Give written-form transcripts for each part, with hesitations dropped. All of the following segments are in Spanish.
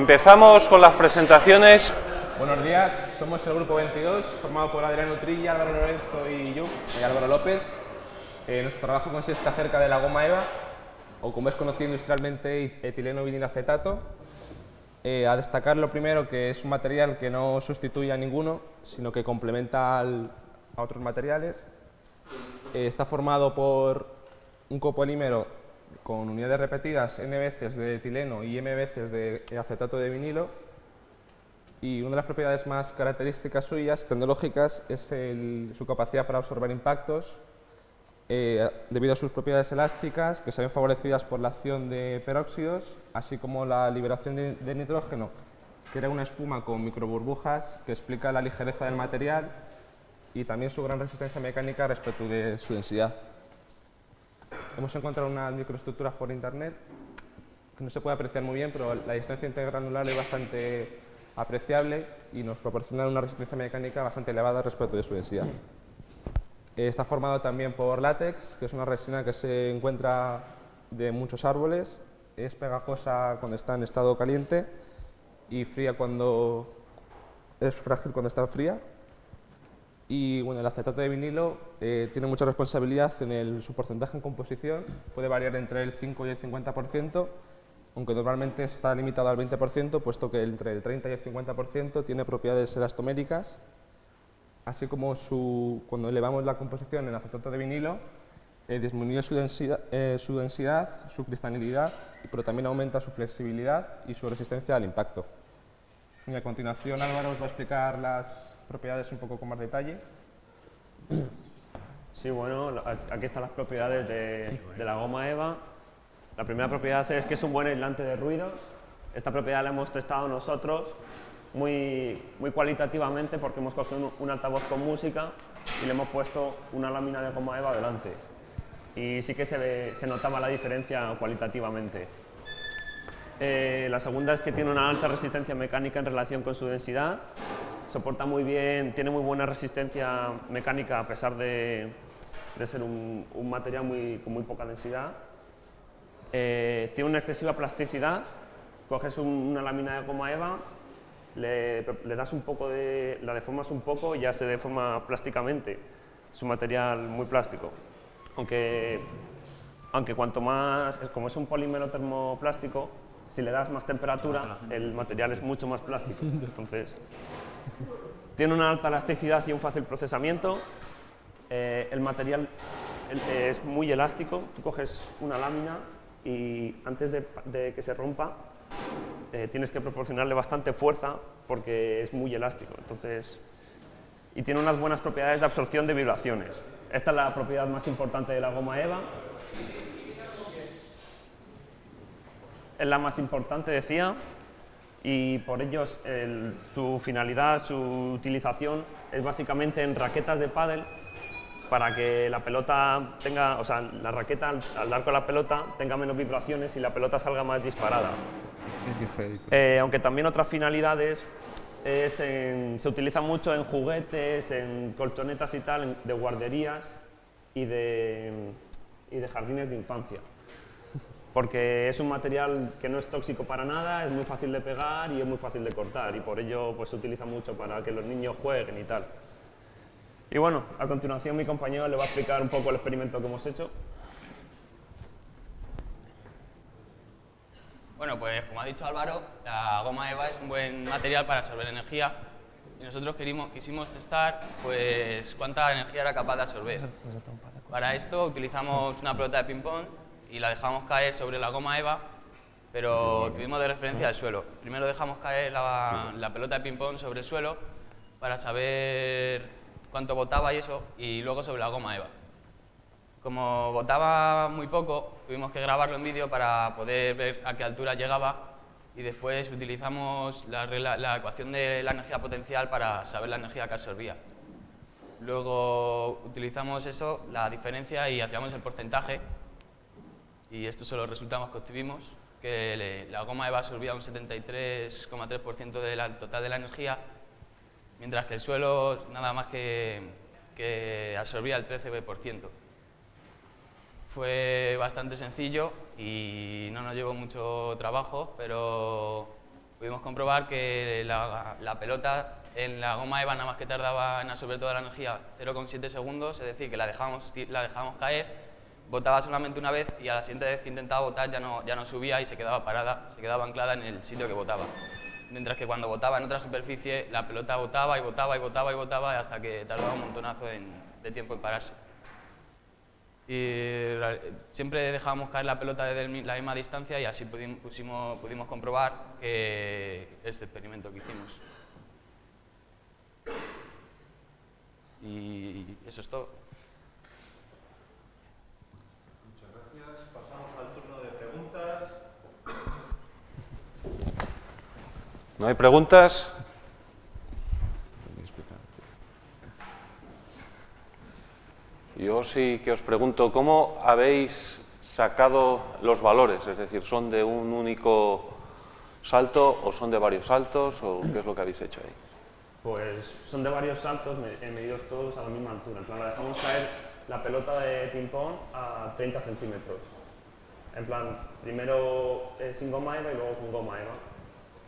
Empezamos con las presentaciones. Buenos días, somos el Grupo 22, formado por Adrián Utrilla, Álvaro Lorenzo y yo, Álvaro López. Nuestro trabajo consiste acerca de la goma EVA, o como es conocido industrialmente, etileno vinilacetato. A destacar lo primero que es un material que no sustituye a ninguno, sino que complementa a otros materiales. Está formado por un copolímero con unidades repetidas n veces de etileno y m veces de acetato de vinilo. Y una de las propiedades más características suyas, tecnológicas, es su capacidad para absorber impactos, debido a sus propiedades elásticas, que se ven favorecidas por la acción de peróxidos, así como la liberación de nitrógeno, que era una espuma con microburbujas, que explica la ligereza del material y también su gran resistencia mecánica respecto de su densidad. Hemos encontrado unas microestructuras por internet, que no se puede apreciar muy bien, pero la distancia intergranular es bastante apreciable y nos proporciona una resistencia mecánica bastante elevada respecto de su densidad. Está formado también por látex, que es una resina que se encuentra de muchos árboles, es pegajosa cuando está en estado caliente y fría cuando es frágil cuando está fría. Y bueno, el acetato de vinilo tiene mucha responsabilidad en su porcentaje en composición, puede variar entre el 5 y el 50%, aunque normalmente está limitado al 20%, puesto que entre el 30 y el 50% tiene propiedades elastoméricas, así como cuando elevamos la composición en acetato de vinilo, disminuye su densidad, su cristalinidad, pero también aumenta su flexibilidad y su resistencia al impacto. Y a continuación Álvaro os va a explicar las propiedades un poco con más detalle. Sí, bueno, aquí están las propiedades de la goma EVA. La primera propiedad es que es un buen aislante de ruidos. Esta propiedad la hemos testado nosotros muy cualitativamente, porque hemos cogido un altavoz con música y le hemos puesto una lámina de goma EVA delante. Y sí que se notaba la diferencia cualitativamente. La segunda es que tiene una alta resistencia mecánica en relación con su densidad. Soporta muy bien, tiene muy buena resistencia mecánica a pesar de ser un material con muy poca densidad. Tiene una excesiva plasticidad. Coges una lámina de goma EVA, le das un poco la deformas un poco y ya se deforma plásticamente. Es un material muy plástico. Aunque cuanto más, como es un polímero termoplástico, si le das más temperatura, el material es mucho más plástico. Entonces, tiene una alta elasticidad y un fácil procesamiento. El material es muy elástico. Tú coges una lámina y antes de que se rompa, tienes que proporcionarle bastante fuerza porque es muy elástico. Entonces, y tiene unas buenas propiedades de absorción de vibraciones. Esta es la propiedad más importante de la goma EVA. Es la más importante, decía, y por ello su finalidad, su utilización es básicamente en raquetas de pádel, para que la pelota tenga, o sea, la raqueta al dar con la pelota tenga menos vibraciones y la pelota salga más disparada. Aunque también otras finalidades se utiliza mucho en juguetes, en colchonetas y tal, de guarderías y de jardines de infancia. Porque es un material que no es tóxico para nada, es muy fácil de pegar y es muy fácil de cortar, y por ello pues, se utiliza mucho para que los niños jueguen y tal. Y bueno, a continuación mi compañero le va a explicar un poco el experimento que hemos hecho. Bueno, pues como ha dicho Álvaro, la goma EVA es un buen material para absorber energía y nosotros quisimos testar pues, cuánta energía era capaz de absorber. Para esto utilizamos una pelota de ping-pong y la dejamos caer sobre la goma EVA, pero tuvimos de referencia el suelo. Primero dejamos caer la pelota de ping-pong sobre el suelo para saber cuánto botaba y eso, y luego sobre la goma EVA. Como botaba muy poco, tuvimos que grabarlo en vídeo para poder ver a qué altura llegaba, y después utilizamos la ecuación de la energía potencial para saber la energía que absorbía. Luego utilizamos eso, la diferencia, y hacíamos el porcentaje. Y estos son los resultados que obtuvimos, que la goma EVA absorbía un 73,3% del total de la energía, mientras que el suelo nada más que absorbía el 13%. Fue bastante sencillo y no nos llevó mucho trabajo, pero pudimos comprobar que la pelota en la goma EVA nada más que tardaba en absorber toda la energía 0,7 segundos, es decir, que la dejábamos caer, botaba solamente una vez y a la siguiente vez que intentaba botar ya no subía y se quedaba parada, se quedaba anclada en el sitio que botaba. Mientras que cuando botaba en otra superficie, la pelota botaba y botaba y botaba y botaba hasta que tardaba un montonazo de tiempo en pararse. Y siempre dejábamos caer la pelota desde la misma distancia y así pudimos comprobar que este experimento que hicimos. Y eso es todo. Muchas gracias. Pasamos al turno de preguntas. ¿No hay preguntas? Yo sí que os pregunto, ¿cómo habéis sacado los valores? Es decir, ¿son de un único salto o son de varios saltos o qué es lo que habéis hecho ahí? Pues son de varios saltos medidos todos a la misma altura. En plan, la dejamos caer la pelota de ping-pong a 30 centímetros. En plan, primero sin goma EVA y luego con goma EVA.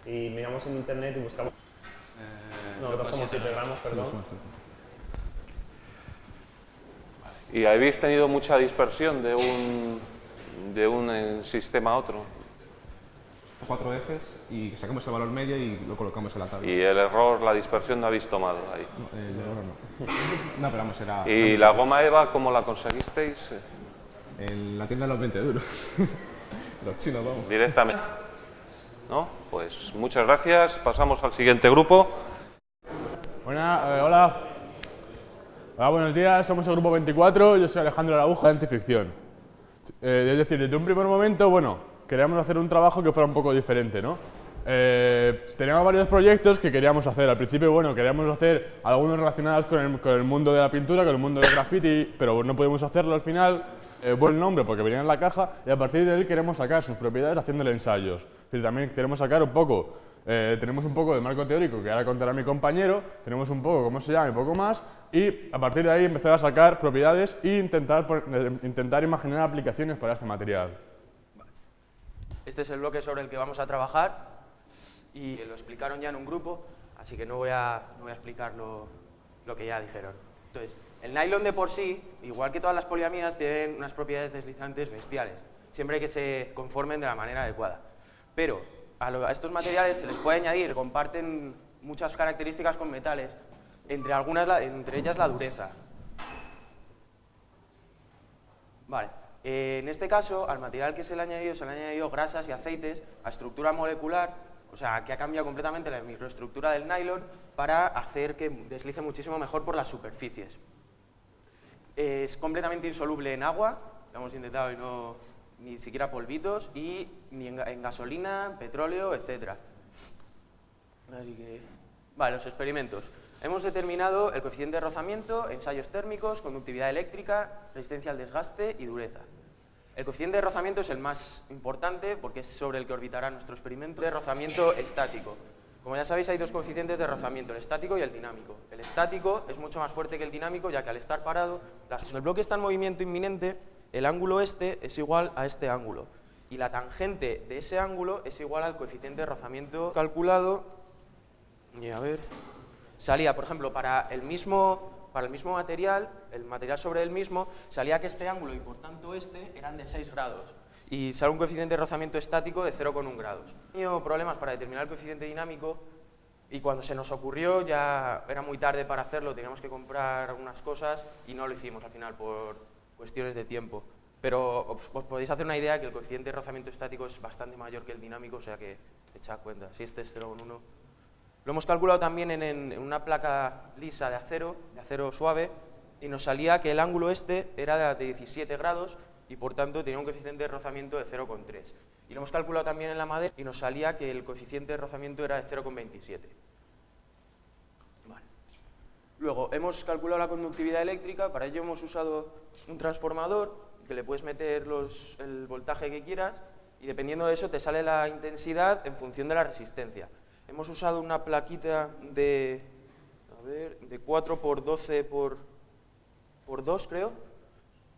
Y miramos en internet y buscamos... no, 2,7 gramos, perdón. ¿Y habéis tenido mucha dispersión de un sistema a otro? 4 veces y sacamos el valor medio y lo colocamos en la tabla. ¿Y el error, la dispersión no habéis tomado ahí? No, el error no. No, pero vamos, era... ¿Y la goma EVA cómo la conseguisteis? En la tienda de los 20 duros. Los chinos, vamos. Directamente. ¿No? Pues muchas gracias. Pasamos al siguiente grupo. Hola. Hola, buenos días. Somos el grupo 24. Yo soy Alejandro Araujo de Antificción. Es decir, desde un primer momento, bueno, queríamos hacer un trabajo que fuera un poco diferente, ¿no? Teníamos varios proyectos que queríamos hacer. Al principio, bueno, queríamos hacer algunos relacionados con el mundo de la pintura, con el mundo del graffiti, pero no pudimos hacerlo al final. Buen nombre porque venía en la caja y a partir de él queremos sacar sus propiedades haciéndole ensayos. Es decir, también queremos sacar un poco, tenemos un poco de marco teórico que ahora contará mi compañero, tenemos un poco cómo se llama y poco más, y a partir de ahí empezar a sacar propiedades e intentar imaginar aplicaciones para este material. Este es el bloque sobre el que vamos a trabajar y lo explicaron ya en un grupo, así que no voy a explicar lo que ya dijeron. Entonces, el nylon de por sí, igual que todas las poliamidas, tienen unas propiedades deslizantes bestiales, siempre que se conformen de la manera adecuada. Pero a estos materiales se les puede añadir, comparten muchas características con metales, entre ellas la dureza. Vale. En este caso, al material que se le han añadido grasas y aceites a estructura molecular, o sea, que ha cambiado completamente la microestructura del nylon para hacer que deslice muchísimo mejor por las superficies. Es completamente insoluble en agua, lo hemos intentado y no, ni siquiera polvitos, y ni en gasolina, petróleo, etc. Vale, los experimentos. Hemos determinado el coeficiente de rozamiento, ensayos térmicos, conductividad eléctrica, resistencia al desgaste y dureza. El coeficiente de rozamiento es el más importante porque es sobre el que orbitará nuestro experimento de rozamiento estático. Como ya sabéis, hay dos coeficientes de rozamiento, el estático y el dinámico. El estático es mucho más fuerte que el dinámico, ya que al estar parado, cuando el bloque está en movimiento inminente, el ángulo este es igual a este ángulo. Y la tangente de ese ángulo es igual al coeficiente de rozamiento calculado. Y a ver, salía, por ejemplo, para el mismo material, el material sobre el mismo, salía que este ángulo y por tanto este eran de 6 grados. Y sale un coeficiente de rozamiento estático de 0,1 grados. Teníamos problemas para determinar el coeficiente dinámico y cuando se nos ocurrió ya era muy tarde para hacerlo, teníamos que comprar algunas cosas y no lo hicimos al final por cuestiones de tiempo. Pero os podéis hacer una idea que el coeficiente de rozamiento estático es bastante mayor que el dinámico, o sea que echad cuenta. Si este es 0,1. Lo hemos calculado también en una placa lisa de acero suave, y nos salía que el ángulo este era de 17 grados y por tanto tenía un coeficiente de rozamiento de 0,3. Y lo hemos calculado también en la madera y nos salía que el coeficiente de rozamiento era de 0,27. Vale. Luego, hemos calculado la conductividad eléctrica, para ello hemos usado un transformador que le puedes meter el voltaje que quieras y dependiendo de eso te sale la intensidad en función de la resistencia. Hemos usado una plaquita de 4 por 12 por 2, creo,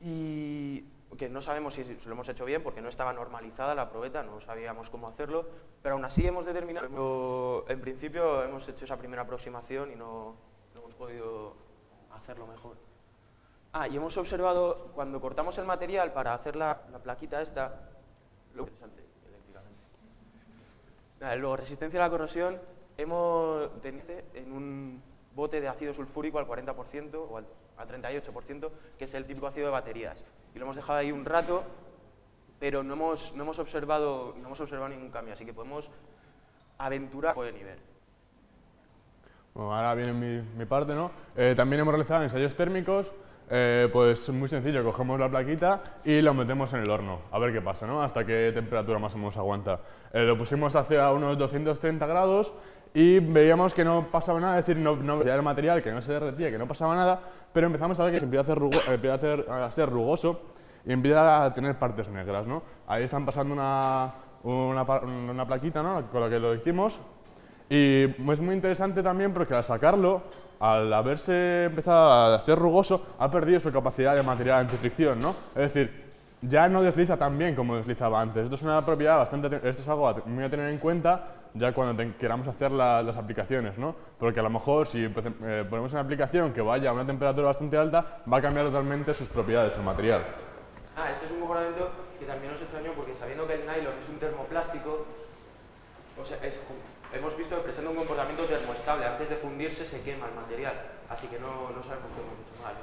y que no sabemos si lo hemos hecho bien porque no estaba normalizada la probeta, no sabíamos cómo hacerlo, pero aún así hemos determinado, en principio hemos hecho esa primera aproximación y no hemos podido hacerlo mejor. Y hemos observado, cuando cortamos el material para hacer la plaquita esta, lo interesante eléctricamente. Luego, resistencia a la corrosión, hemos tenido en un bote de ácido sulfúrico al 40% o al 38%, que es el típico ácido de baterías. Y lo hemos dejado ahí un rato, pero no hemos observado ningún cambio, así que podemos aventurar por el nivel. Bueno, ahora viene mi parte, ¿no? También hemos realizado ensayos térmicos. Pues muy sencillo, cogemos la plaquita y la metemos en el horno, a ver qué pasa, ¿no? Hasta qué temperatura más o menos aguanta. Lo pusimos hacia unos 230 grados y veíamos que no pasaba nada, es decir, no veía el material, que no se derretía, que no pasaba nada, pero empezamos a ver que se empieza a ser rugoso y empieza a tener partes negras, ¿no? Ahí están pasando una plaquita, ¿no? Con la que lo hicimos, y es muy interesante también porque al sacarlo, al haberse empezado a ser rugoso, ha perdido su capacidad de material antifricción, ¿no? Es decir, ya no desliza tan bien como deslizaba antes. Esto es una propiedad esto es algo muy a tener en cuenta ya cuando queramos hacer las aplicaciones, ¿no? Porque a lo mejor si ponemos una aplicación que vaya a una temperatura bastante alta, va a cambiar totalmente sus propiedades el material. Este es un comportamiento que también nos extrañó porque sabiendo que el nylon es un termoplástico, o sea, hemos visto que presenta un comportamiento termoestable. Antes de fundirse se quema el material, así que no sabemos qué hemos hecho mal.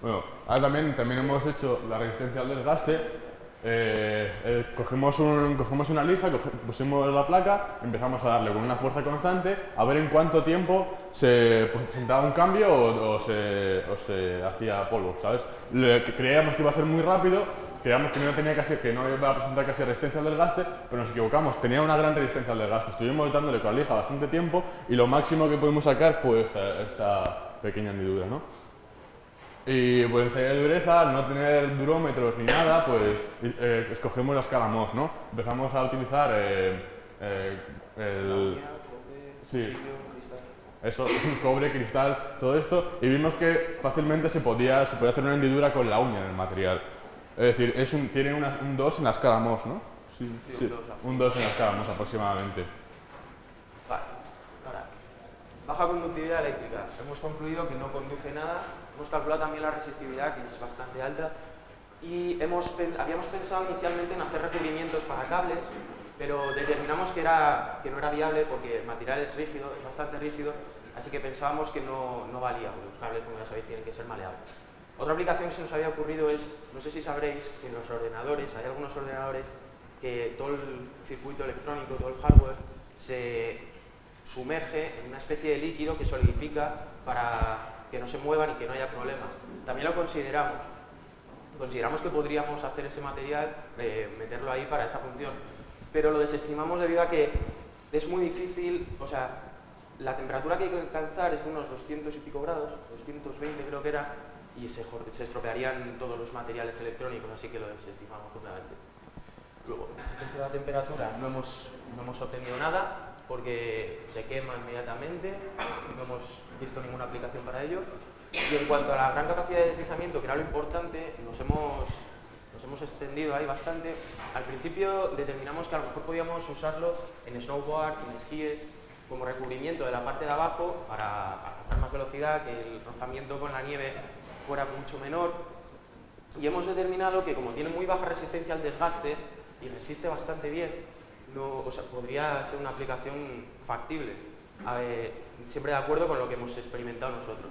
Bueno, ahora también hemos hecho la resistencia al desgaste. Cogemos una lija, pusimos la placa, empezamos a darle con una fuerza constante a ver en cuánto tiempo se presentaba un cambio o se hacía polvo, ¿sabes? Creíamos que iba a ser muy rápido, creíamos que no iba a presentar casi resistencia al desgaste, pero nos equivocamos, tenía una gran resistencia al desgaste. Estuvimos dándole con la lija bastante tiempo y lo máximo que pudimos sacar fue esta pequeña hendidura, ¿no? Y pues ensayo de dureza, al no tener durómetros ni nada, pues escogemos la escala Mohs, ¿no? Empezamos a utilizar cobre, cristal, todo esto, y vimos que fácilmente se podía hacer una hendidura con la uña en el material. Es decir, tiene un 2 en la escala Mohs, ¿no? Sí, un 2 en la escala Mohs aproximadamente. Vale, ahora, baja conductividad eléctrica. Hemos concluido que no conduce nada. Hemos calculado también la resistividad, que es bastante alta, y habíamos pensado inicialmente en hacer recubrimientos para cables, pero determinamos que no era viable porque el material es rígido, es bastante rígido, así que pensábamos que no valía, porque los cables, como ya sabéis, tienen que ser maleables. Otra aplicación que se nos había ocurrido es, no sé si sabréis, que en los ordenadores, hay algunos ordenadores que todo el circuito electrónico, todo el hardware, se sumerge en una especie de líquido que solidifica para que no se muevan y que no haya problemas. También lo consideramos. Consideramos que podríamos hacer ese material, meterlo ahí para esa función, pero lo desestimamos debido a que es muy difícil, o sea, la temperatura que hay que alcanzar es de unos 200 y pico grados, 220 creo que era, y se estropearían todos los materiales electrónicos, así que lo desestimamos completamente. Luego, en resistencia a la temperatura no hemos obtenido nada, porque se quema inmediatamente, no hemos visto ninguna aplicación para ello. Y en cuanto a la gran capacidad de deslizamiento, que era lo importante, nos hemos extendido ahí bastante. Al principio determinamos que a lo mejor podíamos usarlo en snowboards, en esquíes, como recubrimiento de la parte de abajo para alcanzar más velocidad, que el rozamiento con la nieve fuera mucho menor. Y hemos determinado que como tiene muy baja resistencia al desgaste y resiste bastante bien, podría ser una aplicación factible, siempre de acuerdo con lo que hemos experimentado nosotros.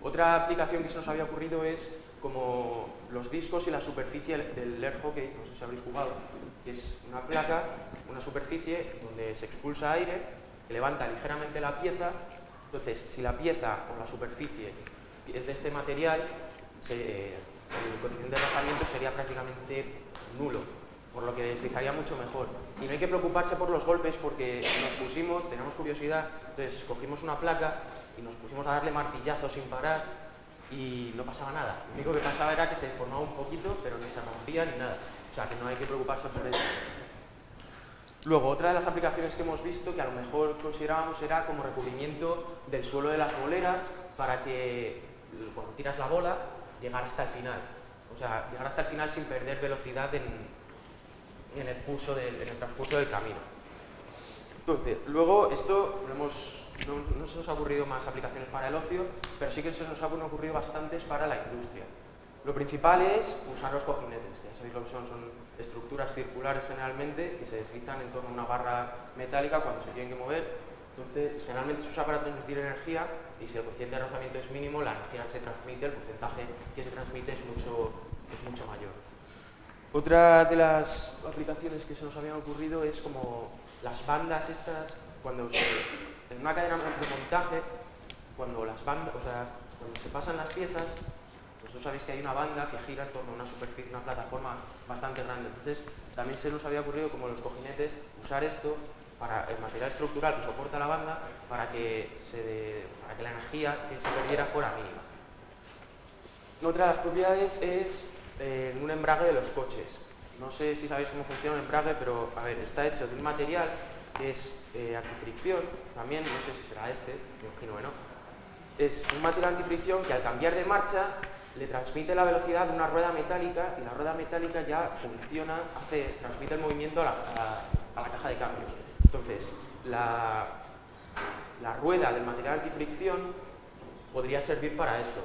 Otra aplicación que se nos había ocurrido es como los discos y la superficie del air hockey, no sé si habréis jugado, que es una placa, una superficie donde se expulsa aire, que levanta ligeramente la pieza. Entonces, si la pieza o la superficie es de este material, el coeficiente de rozamiento sería prácticamente nulo, por lo que deslizaría mucho mejor. Y no hay que preocuparse por los golpes porque teníamos curiosidad, entonces cogimos una placa y nos pusimos a darle martillazos sin parar y no pasaba nada. Lo único que pasaba era que se deformaba un poquito, pero ni se rompía ni nada. O sea, que no hay que preocuparse por eso. Luego, otra de las aplicaciones que hemos visto, que a lo mejor considerábamos, era como recubrimiento del suelo de las boleras para que, cuando tiras la bola, llegara hasta el final. o sea, llegar hasta el final sin perder velocidad en el transcurso del camino. Entonces, luego esto no se nos ha ocurrido más aplicaciones para el ocio, pero sí que se nos han ocurrido bastantes para la industria. Lo principal es usar los cojinetes, que ya sabéis lo que son estructuras circulares generalmente que se deslizan en torno a una barra metálica cuando se tienen que mover. Entonces, generalmente se usa para transmitir energía y si el coeficiente de rozamiento es mínimo, la energía que se transmite, el porcentaje que se transmite es mucho mayor. Otra de las aplicaciones que se nos habían ocurrido es como las bandas estas, en una cadena de montaje, cuando se pasan las piezas, vosotros sabéis que hay una banda que gira en torno a una superficie, una plataforma bastante grande. Entonces, también se nos había ocurrido, como los cojinetes, usar esto para el material estructural que soporta la banda para que la energía que se perdiera fuera mínima. Otra de las propiedades es un embrague de los coches. No sé si sabéis cómo funciona un embrague, pero a ver, está hecho de un material que es antifricción, también, no sé si será me imagino que no. Es un material antifricción que al cambiar de marcha le transmite la velocidad de una rueda metálica y la rueda metálica ya funciona, transmite el movimiento a la caja de cambios. Entonces, la rueda del material antifricción podría servir para esto.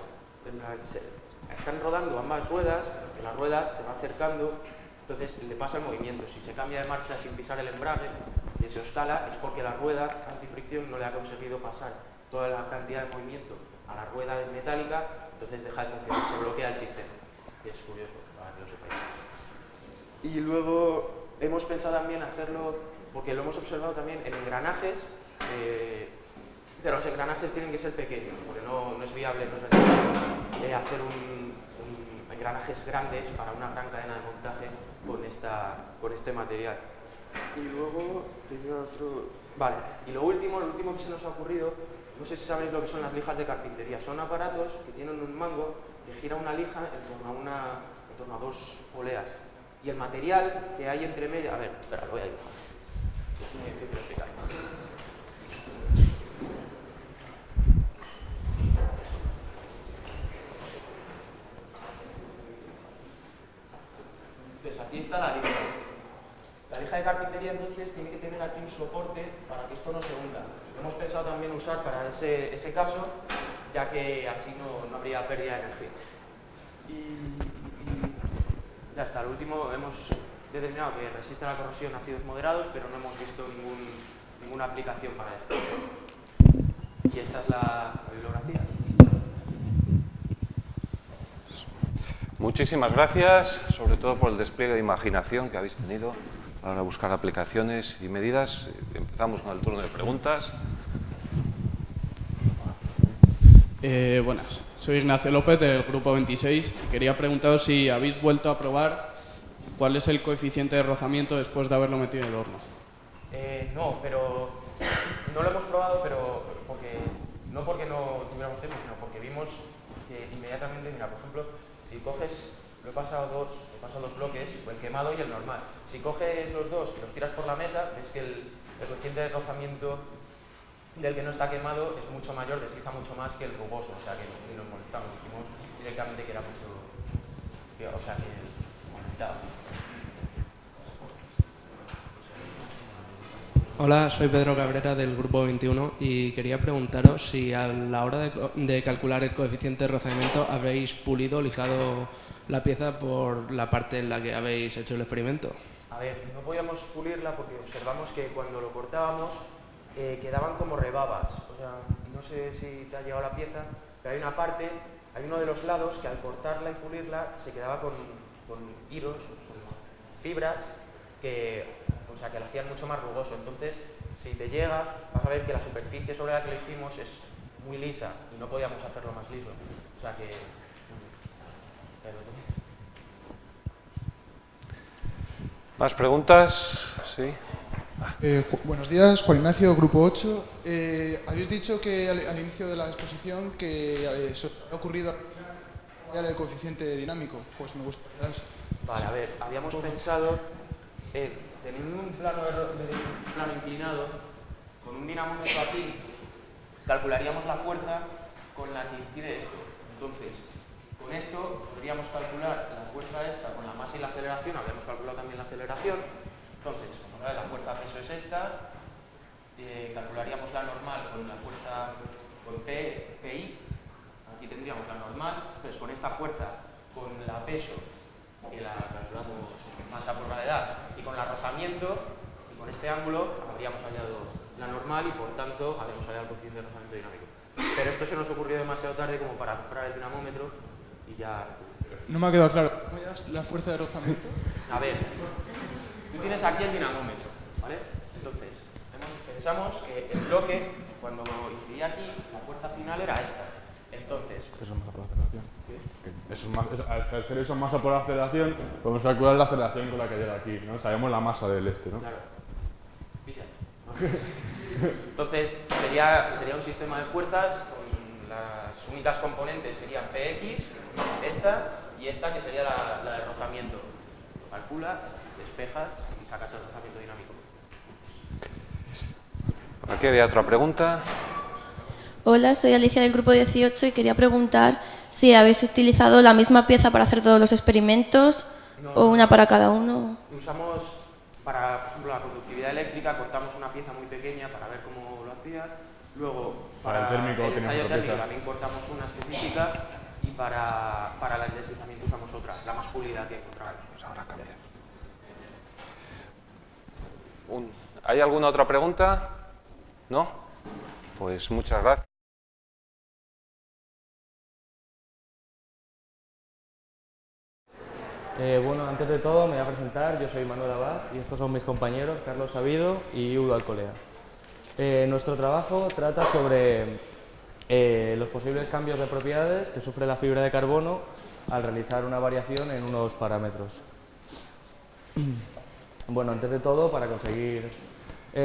Están rodando ambas ruedas, la rueda se va acercando, entonces le pasa el movimiento. Si se cambia de marcha sin pisar el embrague, que se oscala, es porque la rueda antifricción no le ha conseguido pasar toda la cantidad de movimiento a la rueda metálica, entonces deja de funcionar, se bloquea el sistema. Es curioso, para que lo sepáis. Y luego hemos pensado también hacerlo, porque lo hemos observado también en engranajes, pero los engranajes tienen que ser pequeños, porque no es viable, hacer engranajes grandes para una gran cadena de montaje con este material. Y luego tenía otro... Vale, y lo último que se nos ha ocurrido, no sé si sabéis lo que son las lijas de carpintería. Son aparatos que tienen un mango que gira una lija en torno a dos poleas. Y el material que hay entre medio... A ver, espera, lo voy a dibujar. Es muy difícil explicar. Entonces, aquí está la lija. La lija de carpintería, entonces, tiene que tener aquí un soporte para que esto no se hunda. Lo hemos pensado también usar para ese caso, ya que así no habría pérdida de energía. Y ya está. Lo último, hemos determinado que resiste a la corrosión ácidos moderados, pero no hemos visto ninguna aplicación para esto. Y esta es la bibliografía. Muchísimas gracias, sobre todo por el despliegue de imaginación que habéis tenido a la hora de buscar aplicaciones y medidas. Empezamos con el turno de preguntas. Buenas, soy Ignacio López del Grupo 26 y quería preguntaros si habéis vuelto a probar cuál es el coeficiente de rozamiento después de haberlo metido en el horno. No, pero no lo hemos probado, pero no porque no tuviéramos tiempo, sino porque vimos que inmediatamente, mira, por ejemplo, si coges, lo he pasado dos bloques, el quemado y el normal. Si coges los dos y los tiras por la mesa, ves que el coeficiente de rozamiento del que no está quemado es mucho mayor, desliza mucho más que el rugoso, o sea que ni nos molestamos, dijimos directamente que era mucho, que aumentado. Hola, soy Pedro Cabrera del Grupo 21 y quería preguntaros si a la hora de calcular el coeficiente de rozamiento habéis pulido o lijado la pieza por la parte en la que habéis hecho el experimento. A ver, no podíamos pulirla porque observamos que cuando lo cortábamos quedaban como rebabas. O sea, no sé si te ha llegado la pieza, pero hay uno de los lados que al cortarla y pulirla se quedaba con hilos, con fibras que lo hacían mucho más rugoso. Entonces, si te llega, vas a ver que la superficie sobre la que lo hicimos es muy lisa y no podíamos hacerlo más liso. O sea que... ¿Más preguntas? Sí. Buenos días, Juan Ignacio, Grupo 8. Habéis dicho que al inicio de la exposición que se os ha ocurrido el coeficiente dinámico. Pues me gustaría... Vale, a ver, habíamos pensado, teniendo un plano inclinado, con un dinamómetro aquí, calcularíamos la fuerza con la que incide esto. Entonces, Con esto podríamos calcular la fuerza esta con la masa y la aceleración, habríamos calculado también la aceleración. Entonces, como la fuerza peso es esta, calcularíamos la normal con la fuerza con PI, aquí tendríamos la normal, entonces con esta fuerza, con la peso, que la calculamos masa por gravedad, y con el rozamiento, y con este ángulo, habríamos hallado la normal y por tanto habríamos hallado el coeficiente de rozamiento dinámico. Pero esto se nos ocurrió demasiado tarde como para comprar el dinamómetro y ya... No me ha quedado claro. ¿La fuerza de rozamiento? A ver, tú tienes aquí el dinamómetro, ¿vale? Entonces, pensamos que el bloque, cuando incidía aquí, la fuerza final era esta. Entonces... Eso es masa por aceleración. Al hacer eso masa por aceleración, podemos calcular la aceleración con la que llega aquí, ¿no? Sabemos la masa del este, ¿no? Claro. Pilla. Entonces, sería un sistema de fuerzas con las únicas componentes serían Px, esta y esta que sería la del rozamiento. Lo calculas, despejas y sacas el rozamiento dinámico. Aquí había otra pregunta. Hola, soy Alicia del grupo 18 y quería preguntar si habéis utilizado la misma pieza para hacer todos los experimentos o una para cada uno. Usamos para, por ejemplo, la conductividad eléctrica, cortamos una pieza muy pequeña para ver cómo lo hacía. Luego, Para el térmico el teníamos ensayo otra térmico pieza. también cortamos una específica y para el deslizamiento usamos otra, la más pulida que encontramos. Pues ahora cambia. ¿Hay alguna otra pregunta? ¿No? Pues muchas gracias. Bueno, antes de todo me voy a presentar, yo soy Manuel Abad y estos son mis compañeros Carlos Sabido y Udo Alcolea. Nuestro trabajo trata sobre los posibles cambios de propiedades que sufre la fibra de carbono al realizar una variación en unos parámetros. Bueno, antes de todo, para conseguir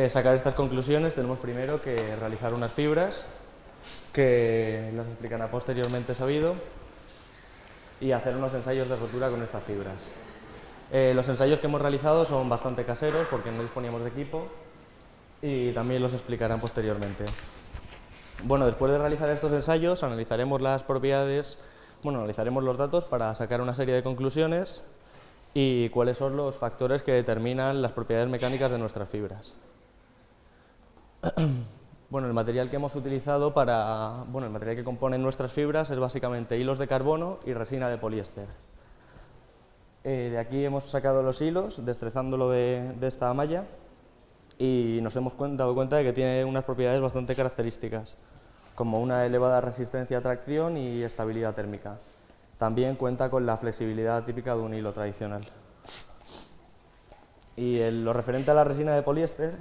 sacar estas conclusiones tenemos primero que realizar unas fibras que las explicará posteriormente Sabido y hacer unos ensayos de rotura con estas fibras. Los ensayos que hemos realizado son bastante caseros porque no disponíamos de equipo y también los explicarán posteriormente. Bueno, después de realizar estos ensayos analizaremos las propiedades, analizaremos los datos para sacar una serie de conclusiones y cuáles son los factores que determinan las propiedades mecánicas de nuestras fibras. Bueno, el material que hemos utilizado el material que compone nuestras fibras es básicamente hilos de carbono y resina de poliéster. De aquí hemos sacado los hilos, destrezándolo de esta malla, y nos hemos dado cuenta de que tiene unas propiedades bastante características, como una elevada resistencia a tracción y estabilidad térmica. También cuenta con la flexibilidad típica de un hilo tradicional. Y lo referente a la resina de poliéster,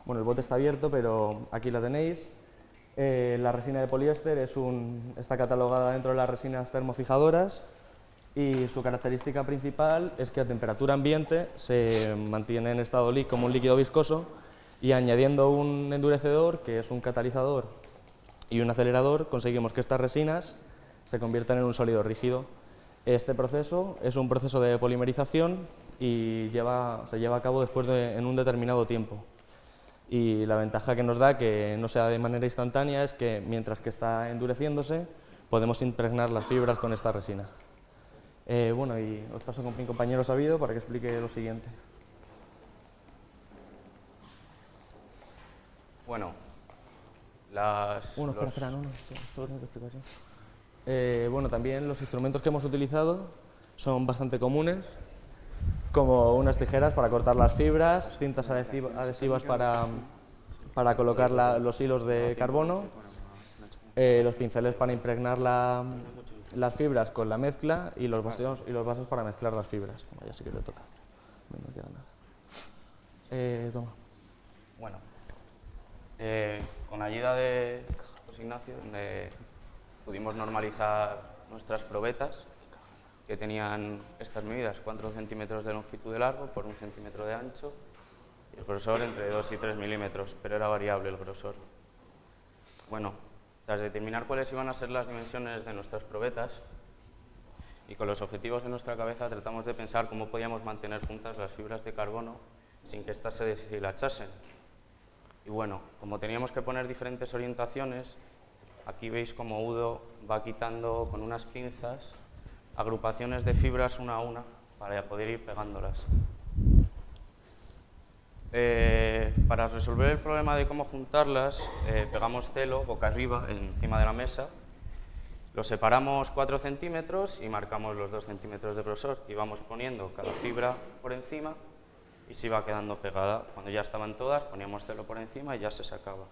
bueno, el bote está abierto, pero aquí la tenéis. La resina de poliéster está catalogada dentro de las resinas termofijadoras y su característica principal es que a temperatura ambiente se mantiene en estado como un líquido viscoso y añadiendo un endurecedor, que es un catalizador, y un acelerador, conseguimos que estas resinas se conviertan en un sólido rígido. Este proceso es un proceso de polimerización y se lleva a cabo después en un determinado tiempo. Y la ventaja que nos da, que no sea de manera instantánea, es que mientras que está endureciéndose podemos impregnar las fibras con esta resina. Bueno, y os paso con mi compañero Sabido para que explique lo siguiente. Bueno, espera, no, esto lo tengo que explicar yo. Bueno, también los instrumentos que hemos utilizado son bastante comunes, como unas tijeras para cortar las fibras, cintas adhesivas para colocar los hilos de carbono, los pinceles para impregnar las fibras con la mezcla y los vasos para mezclar las fibras. Como ya sí que te toca. No queda nada. Toma. Bueno, con la ayuda de José Ignacio pudimos normalizar nuestras probetas, que tenían estas medidas, 4 centímetros de longitud de largo por 1 centímetro de ancho y el grosor entre 2 y 3 milímetros, pero era variable el grosor. Bueno, tras determinar cuáles iban a ser las dimensiones de nuestras probetas y con los objetivos en nuestra cabeza tratamos de pensar cómo podíamos mantener juntas las fibras de carbono sin que éstas se deshilachasen. Y bueno, como teníamos que poner diferentes orientaciones, aquí veis cómo Udo va quitando con unas pinzas agrupaciones de fibras una a una para poder ir pegándolas. Para resolver el problema de cómo juntarlas, pegamos celo boca arriba encima de la mesa, lo separamos 4 centímetros y marcamos los 2 centímetros de grosor y vamos poniendo cada fibra por encima y se iba quedando pegada. Cuando ya estaban todas, poníamos celo por encima y ya se sacaba.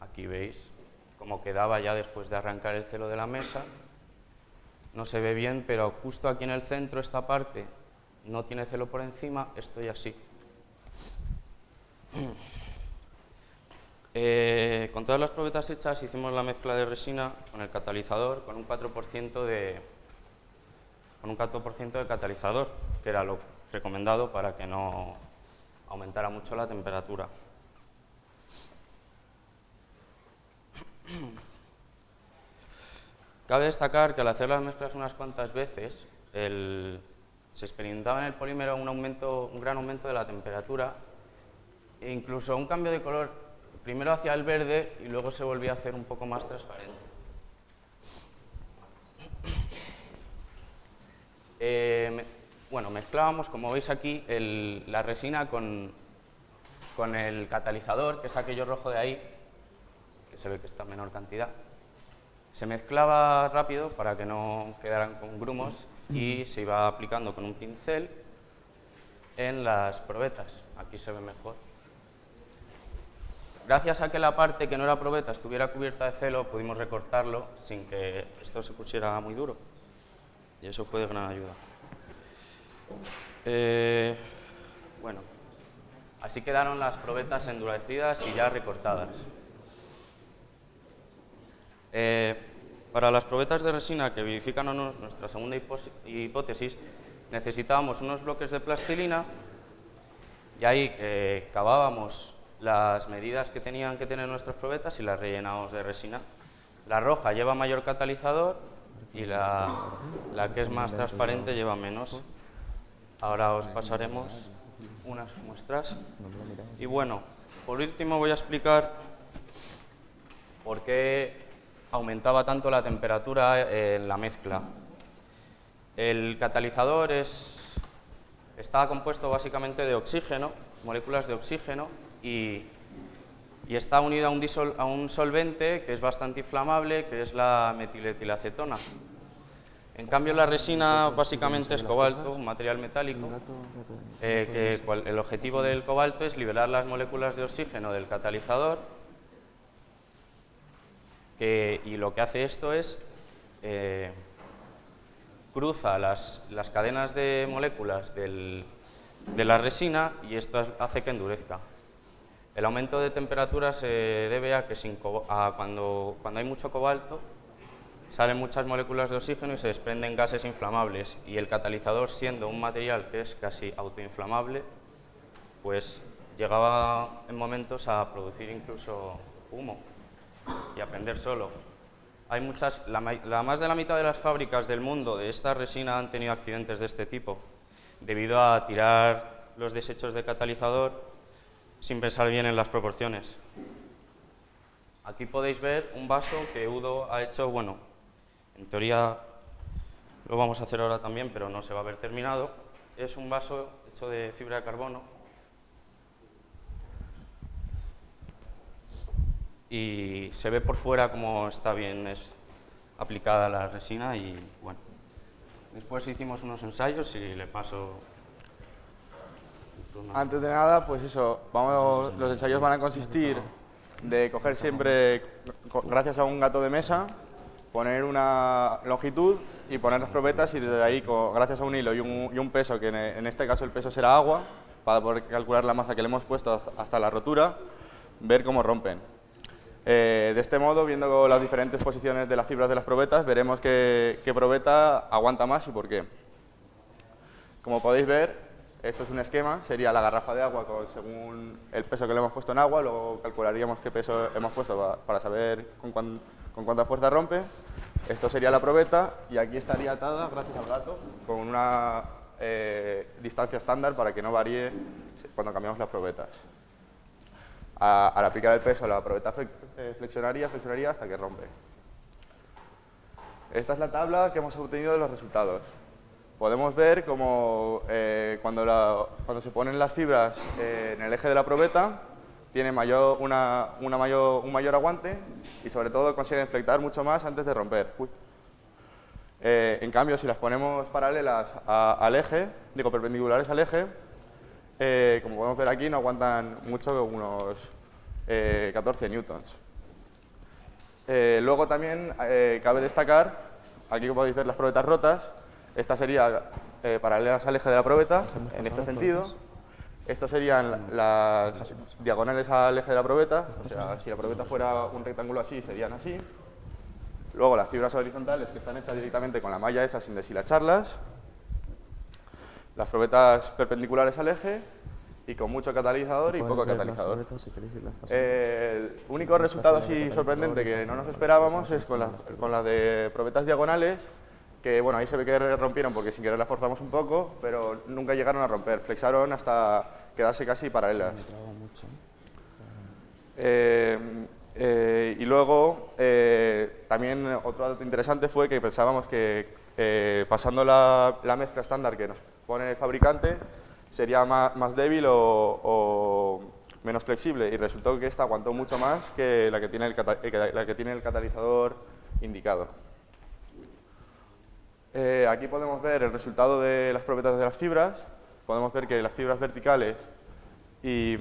Aquí veis cómo quedaba ya después de arrancar el celo de la mesa. No se ve bien, pero justo aquí en el centro, esta parte no tiene celo por encima, estoy así. Con todas las probetas hechas hicimos la mezcla de resina con el catalizador con un 4% de catalizador, que era lo recomendado para que no aumentara mucho la temperatura. Cabe destacar que al hacer las mezclas unas cuantas veces, se experimentaba en el polímero un gran aumento de la temperatura e incluso un cambio de color, primero hacia el verde y luego se volvía a hacer un poco más transparente. Bueno, mezclábamos, como veis aquí, la resina con el catalizador, que es aquello rojo de ahí, que se ve que está en menor cantidad. Se mezclaba rápido para que no quedaran con grumos y se iba aplicando con un pincel en las probetas. Aquí se ve mejor. Gracias a que la parte que no era probeta estuviera cubierta de celo, pudimos recortarlo sin que esto se pusiera muy duro. Y eso fue de gran ayuda. Bueno, así quedaron las probetas endurecidas y ya recortadas. Para las probetas de resina que verifican o no nuestra segunda hipótesis, necesitábamos unos bloques de plastilina y ahí cavábamos las medidas que tenían que tener nuestras probetas y las rellenábamos de resina. La roja lleva mayor catalizador y la que es más transparente lleva menos. Ahora os pasaremos unas muestras. Y bueno, por último voy a explicar por qué aumentaba tanto la temperatura en la mezcla. El catalizador está compuesto básicamente de oxígeno, moléculas de oxígeno, y está unido a un solvente que es bastante inflamable, que es la metiletilasacetona. En cambio, la resina básicamente es cobalto, un material metálico, el objetivo del cobalto es liberar las moléculas de oxígeno del catalizador, y lo que hace esto es cruza las cadenas de moléculas de la resina y esto hace que endurezca. El aumento de temperatura se debe a que cuando hay mucho cobalto salen muchas moléculas de oxígeno y se desprenden gases inflamables, y el catalizador, siendo un material que es casi autoinflamable, pues llegaba en momentos a producir incluso humo y a prender solo. Hay más de la mitad de las fábricas del mundo de esta resina han tenido accidentes de este tipo, debido a tirar los desechos de catalizador sin pensar bien en las proporciones. Aquí podéis ver un vaso que Udo ha hecho, bueno, en teoría lo vamos a hacer ahora también, pero no se va a ver terminado. Es un vaso hecho de fibra de carbono y se ve por fuera como está bien aplicada la resina y bueno. Después hicimos unos ensayos y le paso... Antes de nada, pues eso, los ensayos van a consistir de coger siempre, gracias a un gato de mesa, poner una longitud y poner las probetas y desde ahí, gracias a un hilo y un peso, que en este caso el peso será agua, para poder calcular la masa que le hemos puesto hasta la rotura, ver cómo rompen. De este modo, viendo las diferentes posiciones de las fibras de las probetas, veremos qué probeta aguanta más y por qué. Como podéis ver, esto es un esquema, sería la garrafa de agua según el peso que le hemos puesto en agua, luego calcularíamos qué peso hemos puesto para saber con cuánta fuerza rompe. Esto sería la probeta y aquí estaría atada, gracias al gato, con una distancia estándar para que no varíe cuando cambiamos las probetas. Al aplicar el peso, la probeta flexionaría hasta que rompe. Esta es la tabla que hemos obtenido de los resultados. Podemos ver cómo cuando se ponen las fibras en el eje de la probeta, tiene un mayor aguante y sobre todo consiguen flectar mucho más antes de romper. En cambio, si las ponemos paralelas al eje, perpendiculares al eje, como podemos ver aquí, no aguantan mucho, unos 14 newtons. Luego también cabe destacar, aquí como podéis ver las probetas rotas, esta sería paralelas al eje de la probeta, en este sentido. Estas serían las diagonales al eje de la probeta, o sea, si la probeta fuera un rectángulo así, serían así. Luego las fibras horizontales, que están hechas directamente con la malla esa sin deshilacharlas. Las probetas perpendiculares al eje y con mucho catalizador y poco catalizador. El único resultado así sorprendente que no nos esperábamos es con las de probetas diagonales, que bueno, ahí se ve que rompieron porque sin querer las forzamos un poco, pero nunca llegaron a romper, flexaron hasta quedarse casi paralelas. Y luego, también otro dato interesante fue que pensábamos que pasando la mezcla estándar que nos pone el fabricante sería más débil o menos flexible, y resultó que esta aguantó mucho más que la que tiene el catalizador indicado. Aquí podemos ver el resultado de las probetas de las fibras. Podemos ver que las fibras verticales y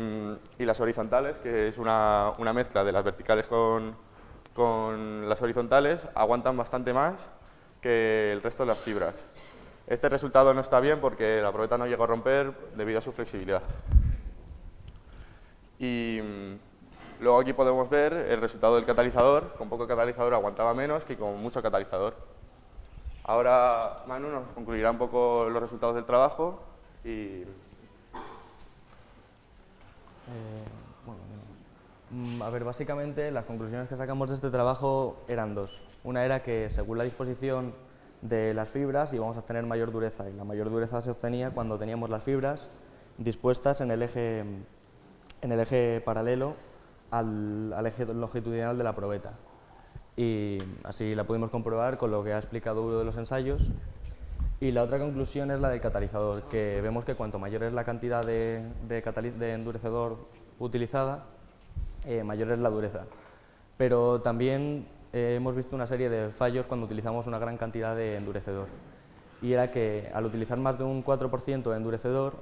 las horizontales, que es una mezcla de las verticales con las horizontales, aguantan bastante más que el resto de las fibras. Este resultado no está bien porque la probeta no llegó a romper debido a su flexibilidad. Y luego aquí podemos ver el resultado del catalizador. Con poco catalizador aguantaba menos que con mucho catalizador. Ahora Manu nos concluirá un poco los resultados del trabajo y... A ver, básicamente las conclusiones que sacamos de este trabajo eran dos. Una era que según la disposición de las fibras íbamos a tener mayor dureza, y la mayor dureza se obtenía cuando teníamos las fibras dispuestas en el eje paralelo al eje longitudinal de la probeta. Y así la pudimos comprobar con lo que ha explicado uno de los ensayos. Y la otra conclusión es la del catalizador, que vemos que cuanto mayor es la cantidad de endurecedor utilizada, mayor es la dureza. Pero también hemos visto una serie de fallos cuando utilizamos una gran cantidad de endurecedor. Y era que al utilizar más de un 4% de endurecedor,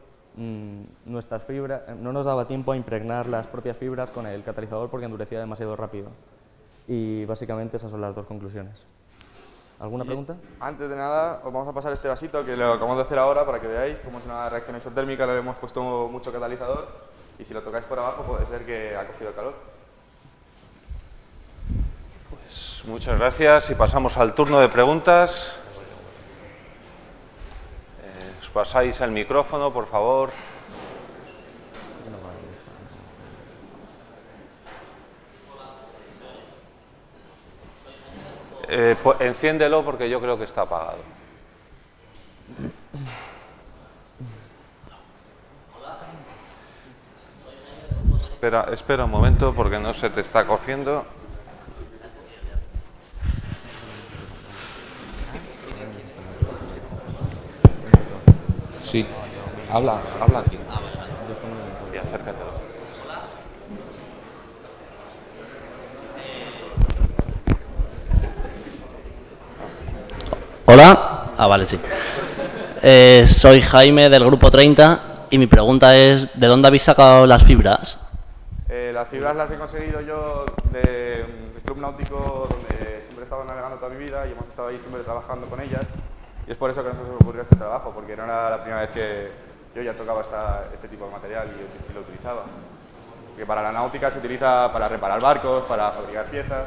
nuestras fibras no nos daba tiempo a impregnar las propias fibras con el catalizador porque endurecía demasiado rápido. Y básicamente esas son las dos conclusiones. ¿Alguna pregunta? Antes de nada, os vamos a pasar este vasito que lo acabamos de hacer ahora para que veáis cómo es una reacción exotérmica. Le hemos puesto mucho catalizador y si lo tocáis por abajo podéis ver que ha cogido calor. Pues muchas gracias y pasamos al turno de preguntas. Os pasáis el micrófono, por favor. Enciéndelo porque yo creo que está apagado. Espera un momento porque no se te está cogiendo. Sí, habla aquí. Y acércatelo. Hola. Vale, sí. Soy Jaime del grupo 30 y mi pregunta es ¿de dónde habéis sacado las fibras? Las fibras las he conseguido yo del Club Náutico, donde siempre he estado navegando toda mi vida y hemos estado ahí siempre trabajando con ellas. Y es por eso que nos ocurrió este trabajo, porque no era la primera vez que yo ya tocaba este tipo de material y lo utilizaba. Porque para la náutica se utiliza para reparar barcos, para fabricar piezas,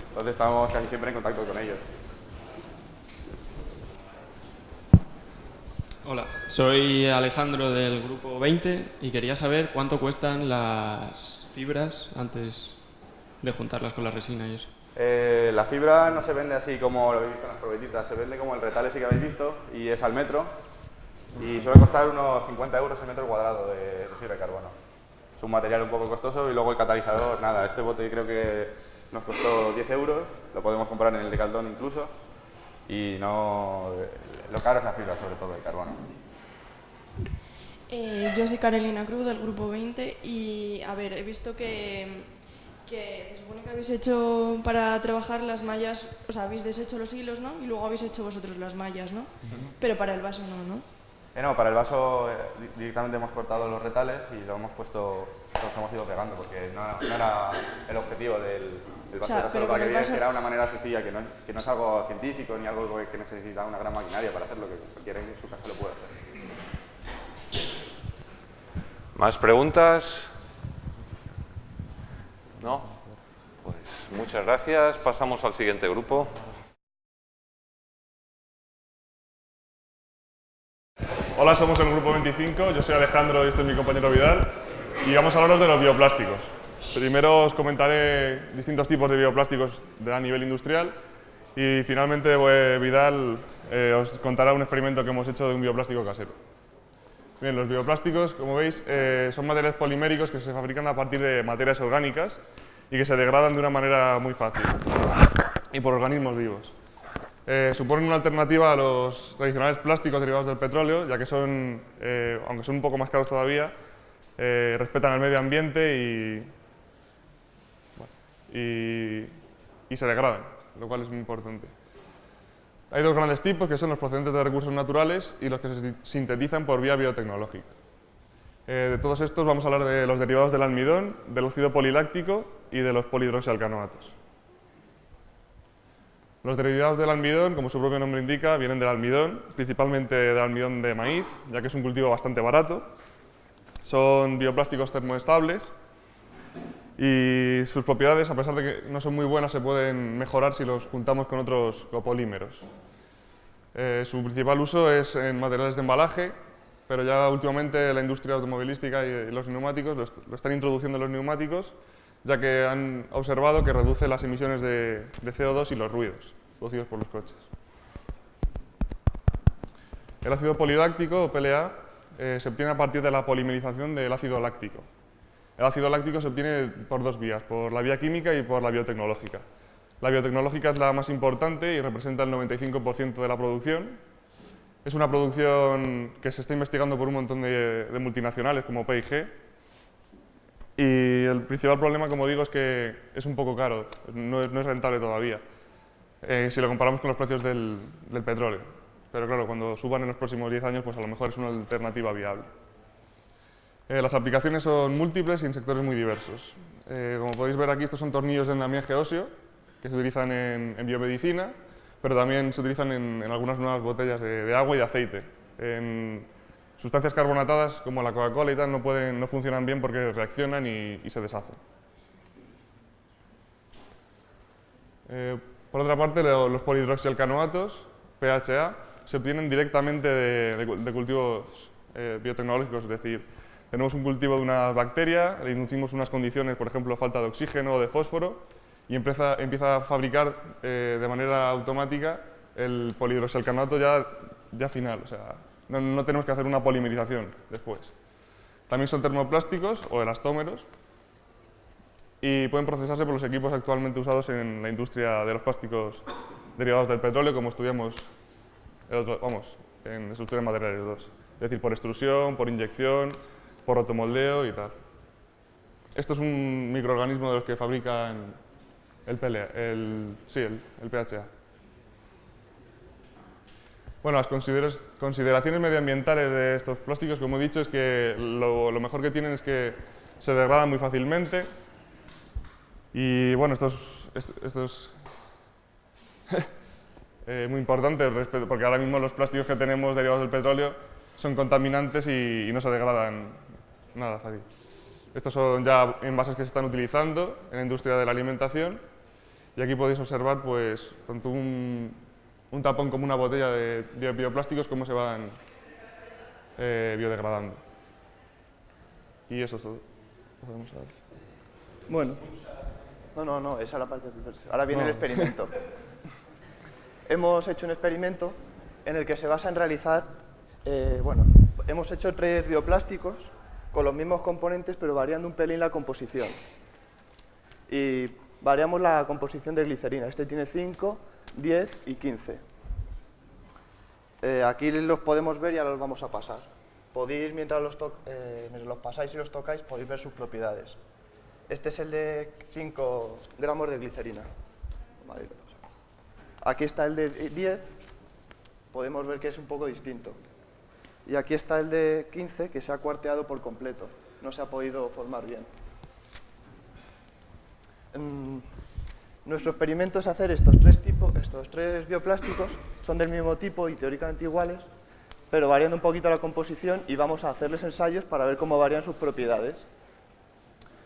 entonces estamos casi siempre en contacto con ellos. Hola, soy Alejandro del grupo 20 y quería saber cuánto cuestan las fibras antes de juntarlas con la resina y eso. La fibra no se vende así como lo habéis visto en las probetitas, se vende como el retal ese que habéis visto y es al metro y suele costar unos 50 € el metro cuadrado de fibra de carbono. Es un material un poco costoso y luego el catalizador, nada, este bote creo que nos costó 10 euros, lo podemos comprar en el Decathlon incluso y no, lo caro es la fibra, sobre todo el carbono. Yo soy Carolina Cruz del grupo 20 y a ver, he visto que se supone que habéis hecho para trabajar las mallas, o sea, habéis deshecho los hilos, ¿no? Y luego habéis hecho vosotros las mallas, ¿no? Pero para el vaso no, ¿no? No, para el vaso directamente hemos cortado los retales y lo hemos puesto, los hemos ido pegando porque no era el objetivo del vaso, O sea, era pero solo para que con el veáis vaso- que era una manera sencilla, que no es algo científico ni algo que necesita una gran maquinaria para hacerlo, que cualquiera en su casa lo puede hacer. ¿Más preguntas? ¿No? Pues muchas gracias. Pasamos al siguiente grupo. Hola, somos el grupo 25, yo soy Alejandro y este es mi compañero Vidal y vamos a hablaros de los bioplásticos. Primero os comentaré distintos tipos de bioplásticos a nivel industrial y finalmente Vidal os contará un experimento que hemos hecho de un bioplástico casero. Bien, los bioplásticos, como veis, son materiales poliméricos que se fabrican a partir de materias orgánicas y que se degradan de una manera muy fácil y por organismos vivos. Suponen una alternativa a los tradicionales plásticos derivados del petróleo, ya que son, aunque son un poco más caros todavía, respetan el medio ambiente y se degradan, lo cual es muy importante. Hay dos grandes tipos, que son los procedentes de recursos naturales y los que se sintetizan por vía biotecnológica. De todos estos vamos a hablar de los derivados del almidón, del óxido poliláctico y de los polihidroxialcanoatos. Los derivados del almidón, como su propio nombre indica, vienen del almidón, principalmente del almidón de maíz, ya que es un cultivo bastante barato. Son bioplásticos termoestables y sus propiedades, a pesar de que no son muy buenas, se pueden mejorar si los juntamos con otros copolímeros. Su principal uso es en materiales de embalaje, pero ya últimamente la industria automovilística y los neumáticos lo están introduciendo en los neumáticos, ya que han observado que reduce las emisiones de CO2 y los ruidos producidos por los coches. El ácido poliláctico, o PLA, se obtiene a partir de la polimerización del ácido láctico. El ácido láctico se obtiene por dos vías, por la vía química y por la biotecnológica. La biotecnológica es la más importante y representa el 95% de la producción. Es una producción que se está investigando por un montón de multinacionales como P&G. Y el principal problema, como digo, es que es un poco caro, no es rentable todavía, si lo comparamos con los precios del petróleo. Pero claro, cuando suban en los próximos 10 años, pues a lo mejor es una alternativa viable. Las aplicaciones son múltiples y en sectores muy diversos. Como podéis ver aquí, estos son tornillos de engranaje óseo que se utilizan en biomedicina, pero también se utilizan en algunas nuevas botellas de agua y de aceite. Sustancias carbonatadas como la Coca-Cola y tal no funcionan bien porque reaccionan y se deshacen. Por otra parte, los polihidroxialcanoatos, PHA, se obtienen directamente de cultivos biotecnológicos, es decir, tenemos un cultivo de una bacteria, le inducimos unas condiciones, por ejemplo, falta de oxígeno o de fósforo, y empieza a fabricar de manera automática el polihidroxialcanoato ya final, o sea, no tenemos que hacer una polimerización después. También son termoplásticos o elastómeros y pueden procesarse por los equipos actualmente usados en la industria de los plásticos derivados del petróleo, como estudiamos en estructura de materiales 2. Es decir, por extrusión, por inyección, por rotomoldeo y tal. Esto es un microorganismo de los que fabrican el PHA. Bueno, las consideraciones medioambientales de estos plásticos, como he dicho, es que lo mejor que tienen es que se degradan muy fácilmente. Y bueno, esto es muy importante porque ahora mismo los plásticos que tenemos derivados del petróleo son contaminantes y no se degradan nada fácil. Estos son ya envases que se están utilizando en la industria de la alimentación y aquí podéis observar pues tanto un tapón como una botella de bioplásticos cómo se van biodegradando. Y eso es todo. Podemos ver. Bueno. No, esa es la parte. Ahora viene el experimento. Hemos hecho un experimento en el que se basa en realizar, hemos hecho 3 bioplásticos con los mismos componentes, pero variando un pelín la composición. Y variamos la composición de glicerina. Este tiene 5, 10 y 15. Aquí los podemos ver y ahora los vamos a pasar. Podéis, mientras los pasáis y los tocáis, podéis ver sus propiedades. Este es el de 5 gramos de glicerina. Vale. Aquí está el de 10, podemos ver que es un poco distinto. Y aquí está el de 15, que se ha cuarteado por completo, no se ha podido formar bien. Nuestro experimento es hacer estos tres bioplásticos, son del mismo tipo y teóricamente iguales, pero variando un poquito la composición, y vamos a hacerles ensayos para ver cómo varían sus propiedades.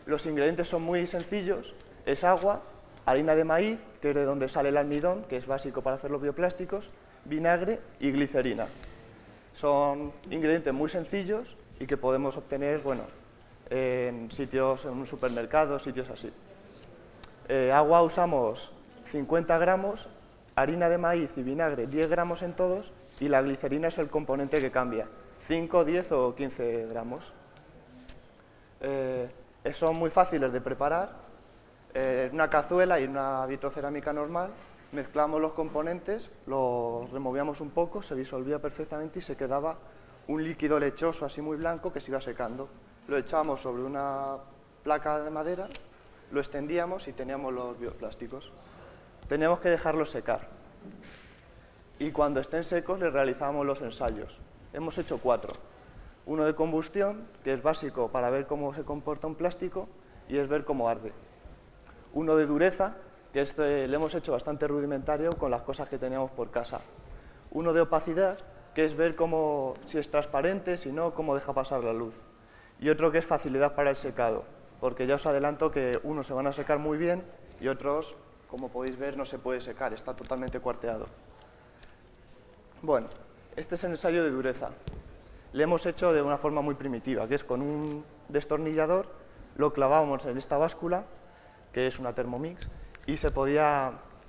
Los ingredientes son muy sencillos, es agua, harina de maíz, que es de donde sale el almidón, que es básico para hacer los bioplásticos, vinagre y glicerina. Son ingredientes muy sencillos y que podemos obtener, bueno, en sitios, en un supermercado, sitios así. Agua usamos 50 gramos, harina de maíz y vinagre 10 gramos en todos, y la glicerina es el componente que cambia, 5, 10 o 15 gramos. Son muy fáciles de preparar. En una cazuela y en una vitrocerámica normal mezclamos los componentes, los removíamos un poco, se disolvía perfectamente y se quedaba un líquido lechoso así muy blanco que se iba secando. Lo echábamos sobre una placa de madera, lo extendíamos y teníamos los bioplásticos. Teníamos que dejarlos secar y cuando estén secos les realizábamos los ensayos. Hemos hecho 4. Uno de combustión, que es básico para ver cómo se comporta un plástico y es ver cómo arde. Uno de dureza, que le hemos hecho bastante rudimentario con las cosas que teníamos por casa. Uno de opacidad, que es ver si es transparente, si no, cómo deja pasar la luz. Y otro que es facilidad para el secado, porque ya os adelanto que unos se van a secar muy bien y otros, como podéis ver, no se puede secar, está totalmente cuarteado. Bueno, este es el ensayo de dureza. Le hemos hecho de una forma muy primitiva, que es con un destornillador, lo clavamos en esta báscula, que es una Thermomix, y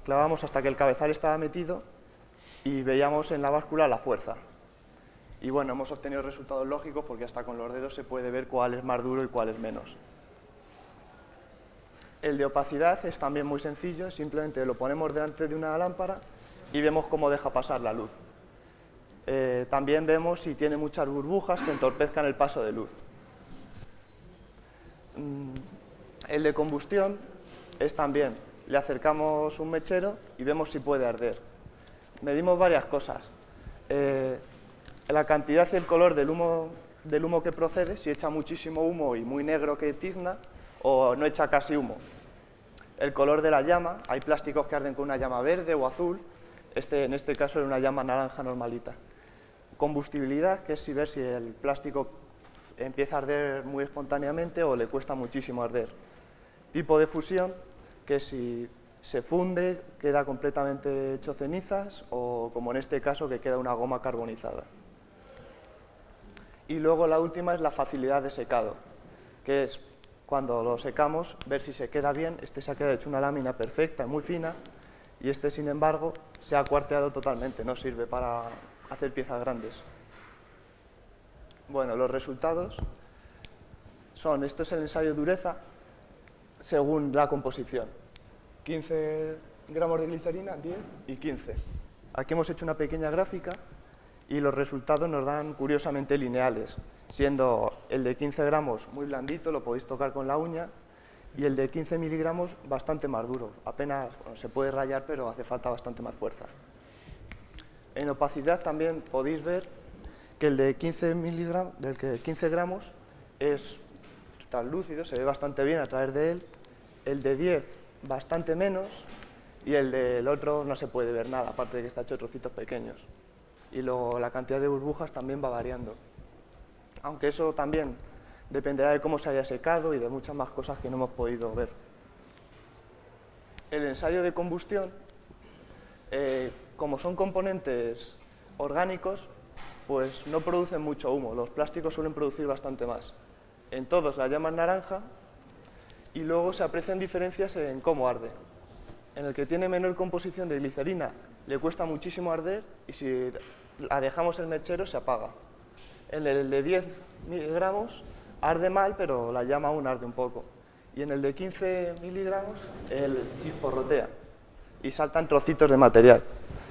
clavamos hasta que el cabezal estaba metido y veíamos en la báscula la fuerza. Y bueno, hemos obtenido resultados lógicos porque hasta con los dedos se puede ver cuál es más duro y cuál es menos. El de opacidad es también muy sencillo, simplemente lo ponemos delante de una lámpara y vemos cómo deja pasar la luz. También vemos si tiene muchas burbujas que entorpezcan el paso de luz. El de combustión es también, le acercamos un mechero y vemos si puede arder. Medimos varias cosas. La cantidad y el color del humo que procede, si echa muchísimo humo y muy negro que tizna, o no echa casi humo. El color de la llama, hay plásticos que arden con una llama verde o azul, en este caso era una llama naranja normalita. Combustibilidad, que es ver si el plástico empieza a arder muy espontáneamente o le cuesta muchísimo arder. Tipo de fusión, que si se funde, queda completamente hecho cenizas, o como en este caso, que queda una goma carbonizada. Y luego la última es la facilidad de secado, que es cuando lo secamos, ver si se queda bien. Este se ha quedado hecho una lámina perfecta, muy fina, y este, sin embargo, se ha cuarteado totalmente, no sirve para hacer piezas grandes. Bueno, los resultados son, esto es el ensayo de dureza, según la composición. 15 gramos de glicerina, 10 y 15. Aquí hemos hecho una pequeña gráfica y los resultados nos dan curiosamente lineales, siendo el de 15 gramos muy blandito, lo podéis tocar con la uña, y el de 15 miligramos bastante más duro. Apenas se puede rayar, pero hace falta bastante más fuerza. En opacidad también podéis ver que el de 15 gramos es translúcido, se ve bastante bien a través de él. El de 10 bastante menos y el del otro no se puede ver nada, aparte de que está hecho trocitos pequeños. Y luego la cantidad de burbujas también va variando. Aunque eso también dependerá de cómo se haya secado y de muchas más cosas que no hemos podido ver. El ensayo de combustión, como son componentes orgánicos, pues no producen mucho humo. Los plásticos suelen producir bastante más. En todos la llama es naranja y luego se aprecian diferencias en cómo arde. En el que tiene menor composición de glicerina le cuesta muchísimo arder y si la dejamos en el mechero se apaga. En el de 10 miligramos arde mal, pero la llama aún arde un poco. Y en el de 15 miligramos, el chisporrotea y saltan trocitos de material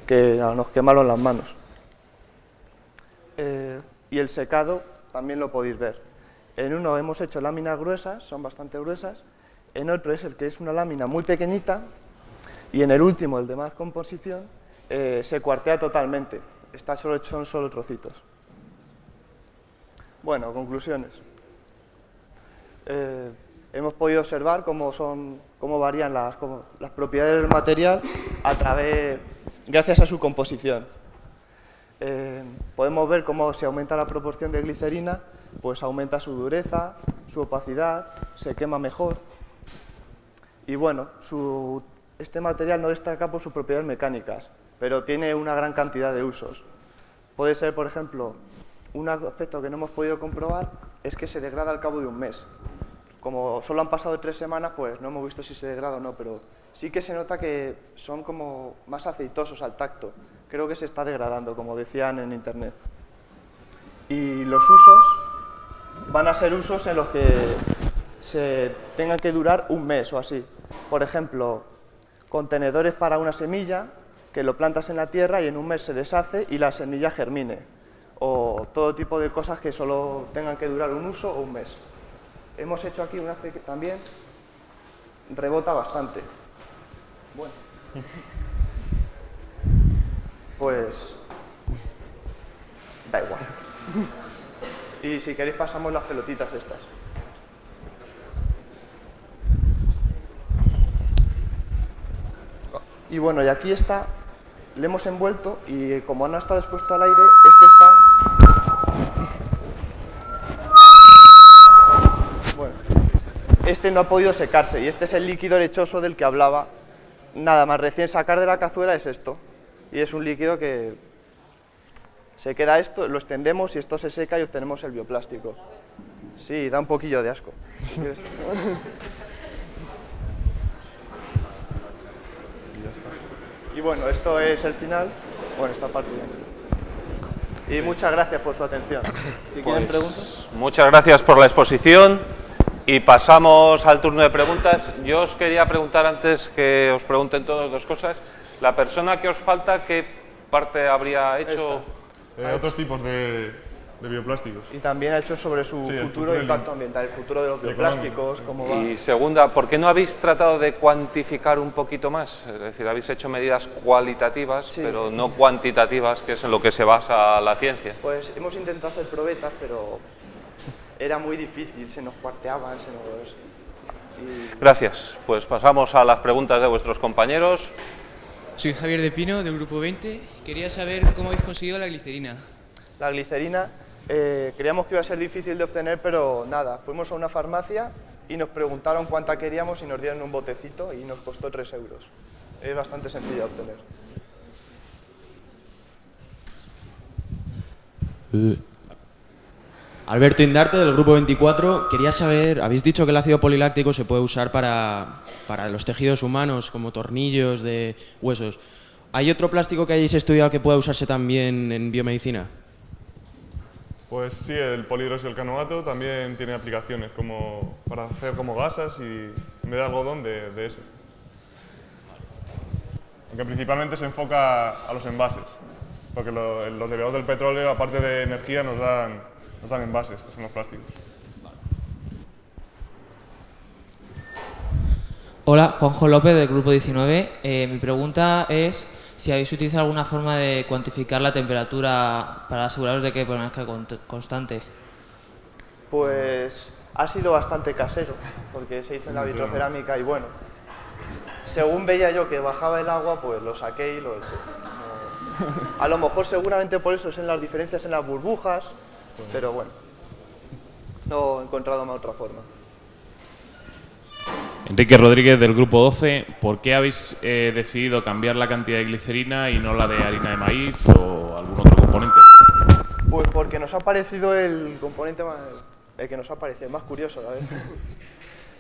que nos quemaron las manos. Y el secado también lo podéis ver. En uno hemos hecho láminas gruesas, son bastante gruesas, en otro es el que es una lámina muy pequeñita, y en el último, el de más composición, se cuartea totalmente. Son solo trocitos. Bueno, conclusiones. Hemos podido observar cómo varían las propiedades del material gracias a su composición. Podemos ver cómo si aumenta la proporción de glicerina, pues aumenta su dureza, su opacidad, se quema mejor. Y bueno, este material no destaca por sus propiedades mecánicas, pero tiene una gran cantidad de usos. Puede ser, por ejemplo, un aspecto que no hemos podido comprobar es que se degrada al cabo de un mes. Como solo han pasado 3 semanas, pues no hemos visto si se degrada o no, pero sí que se nota que son como más aceitosos al tacto. Creo que se está degradando, como decían en internet. Y los usos van a ser usos en los que se tengan que durar un mes o así. Por ejemplo, contenedores para una semilla, que lo plantas en la tierra y en un mes se deshace y la semilla germine. O todo tipo de cosas que solo tengan que durar un uso o un mes. Hemos hecho aquí una que también rebota bastante. Bueno. Pues da igual. Y si queréis pasamos las pelotitas de estas. Y bueno, y aquí está, le hemos envuelto y como no ha estado expuesto al aire, este está... Bueno, este no ha podido secarse y este es el líquido lechoso del que hablaba. Nada más recién sacar de la cazuela es esto. Y es un líquido que se queda esto, lo extendemos y esto se seca y obtenemos el bioplástico. Sí, da un poquillo de asco. Y bueno, esto es el final. Bueno, esta parte ya. Y muchas gracias por su atención. Si quieren preguntas. Muchas gracias por la exposición y pasamos al turno de preguntas. Yo os quería preguntar antes que os pregunten todos 2 cosas. La persona que os falta, ¿qué parte habría hecho? Otros tipos de bioplásticos. Y también ha hecho sobre su futuro impacto ambiental, el futuro de los bioplásticos, cómo va. Y segunda, ¿por qué no habéis tratado de cuantificar un poquito más? Es decir, habéis hecho medidas cualitativas, pero no cuantitativas, que es en lo que se basa la ciencia. Pues hemos intentado hacer probetas, pero era muy difícil, se nos cuarteaban, Gracias. Pues pasamos a las preguntas de vuestros compañeros. Soy Javier de Pino, del Grupo 20. Quería saber cómo habéis conseguido la glicerina. La glicerina creíamos que iba a ser difícil de obtener, pero nada, fuimos a una farmacia y nos preguntaron cuánta queríamos y nos dieron un botecito y nos costó 3 euros. Es bastante sencilla de obtener. Alberto Indarte, del Grupo 24. Quería saber, habéis dicho que el ácido poliláctico se puede usar para los tejidos humanos, como tornillos de huesos. ¿Hay otro plástico que hayáis estudiado que pueda usarse también en biomedicina? Pues sí, el polihidroxialcanoato también tiene aplicaciones como para hacer como gasas y en vez de algodón de eso. Aunque principalmente se enfoca a los envases, porque los derivados del petróleo, aparte de energía, nos dan envases, que son los plásticos. Hola, Juanjo López, del Grupo 19. Mi pregunta es si habéis utilizado alguna forma de cuantificar la temperatura para aseguraros de que permanezca constante. Pues ha sido bastante casero, porque se hizo en la vitrocerámica y bueno, según veía yo que bajaba el agua, pues lo saqué y lo eché. No, a lo mejor seguramente por eso es en las diferencias en las burbujas, pero bueno, no he encontrado más otra forma. Enrique Rodríguez, del Grupo 12. ¿Por qué habéis decidido cambiar la cantidad de glicerina y no la de harina de maíz o algún otro componente? Pues porque nos ha parecido el componente el que nos ha parecido más curioso, ¿sabes?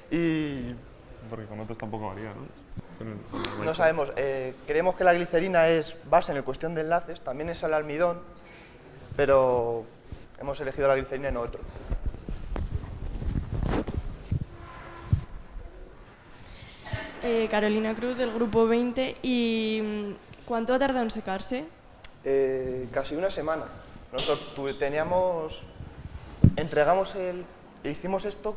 Y porque con otros tampoco varía, ¿no? No sabemos, creemos que la glicerina es base en el cuestión de enlaces, también es el almidón, pero hemos elegido la glicerina y no otro. Carolina Cruz, del grupo 20. ¿Y cuánto ha tardado en secarse? Casi una semana. Nosotros hicimos esto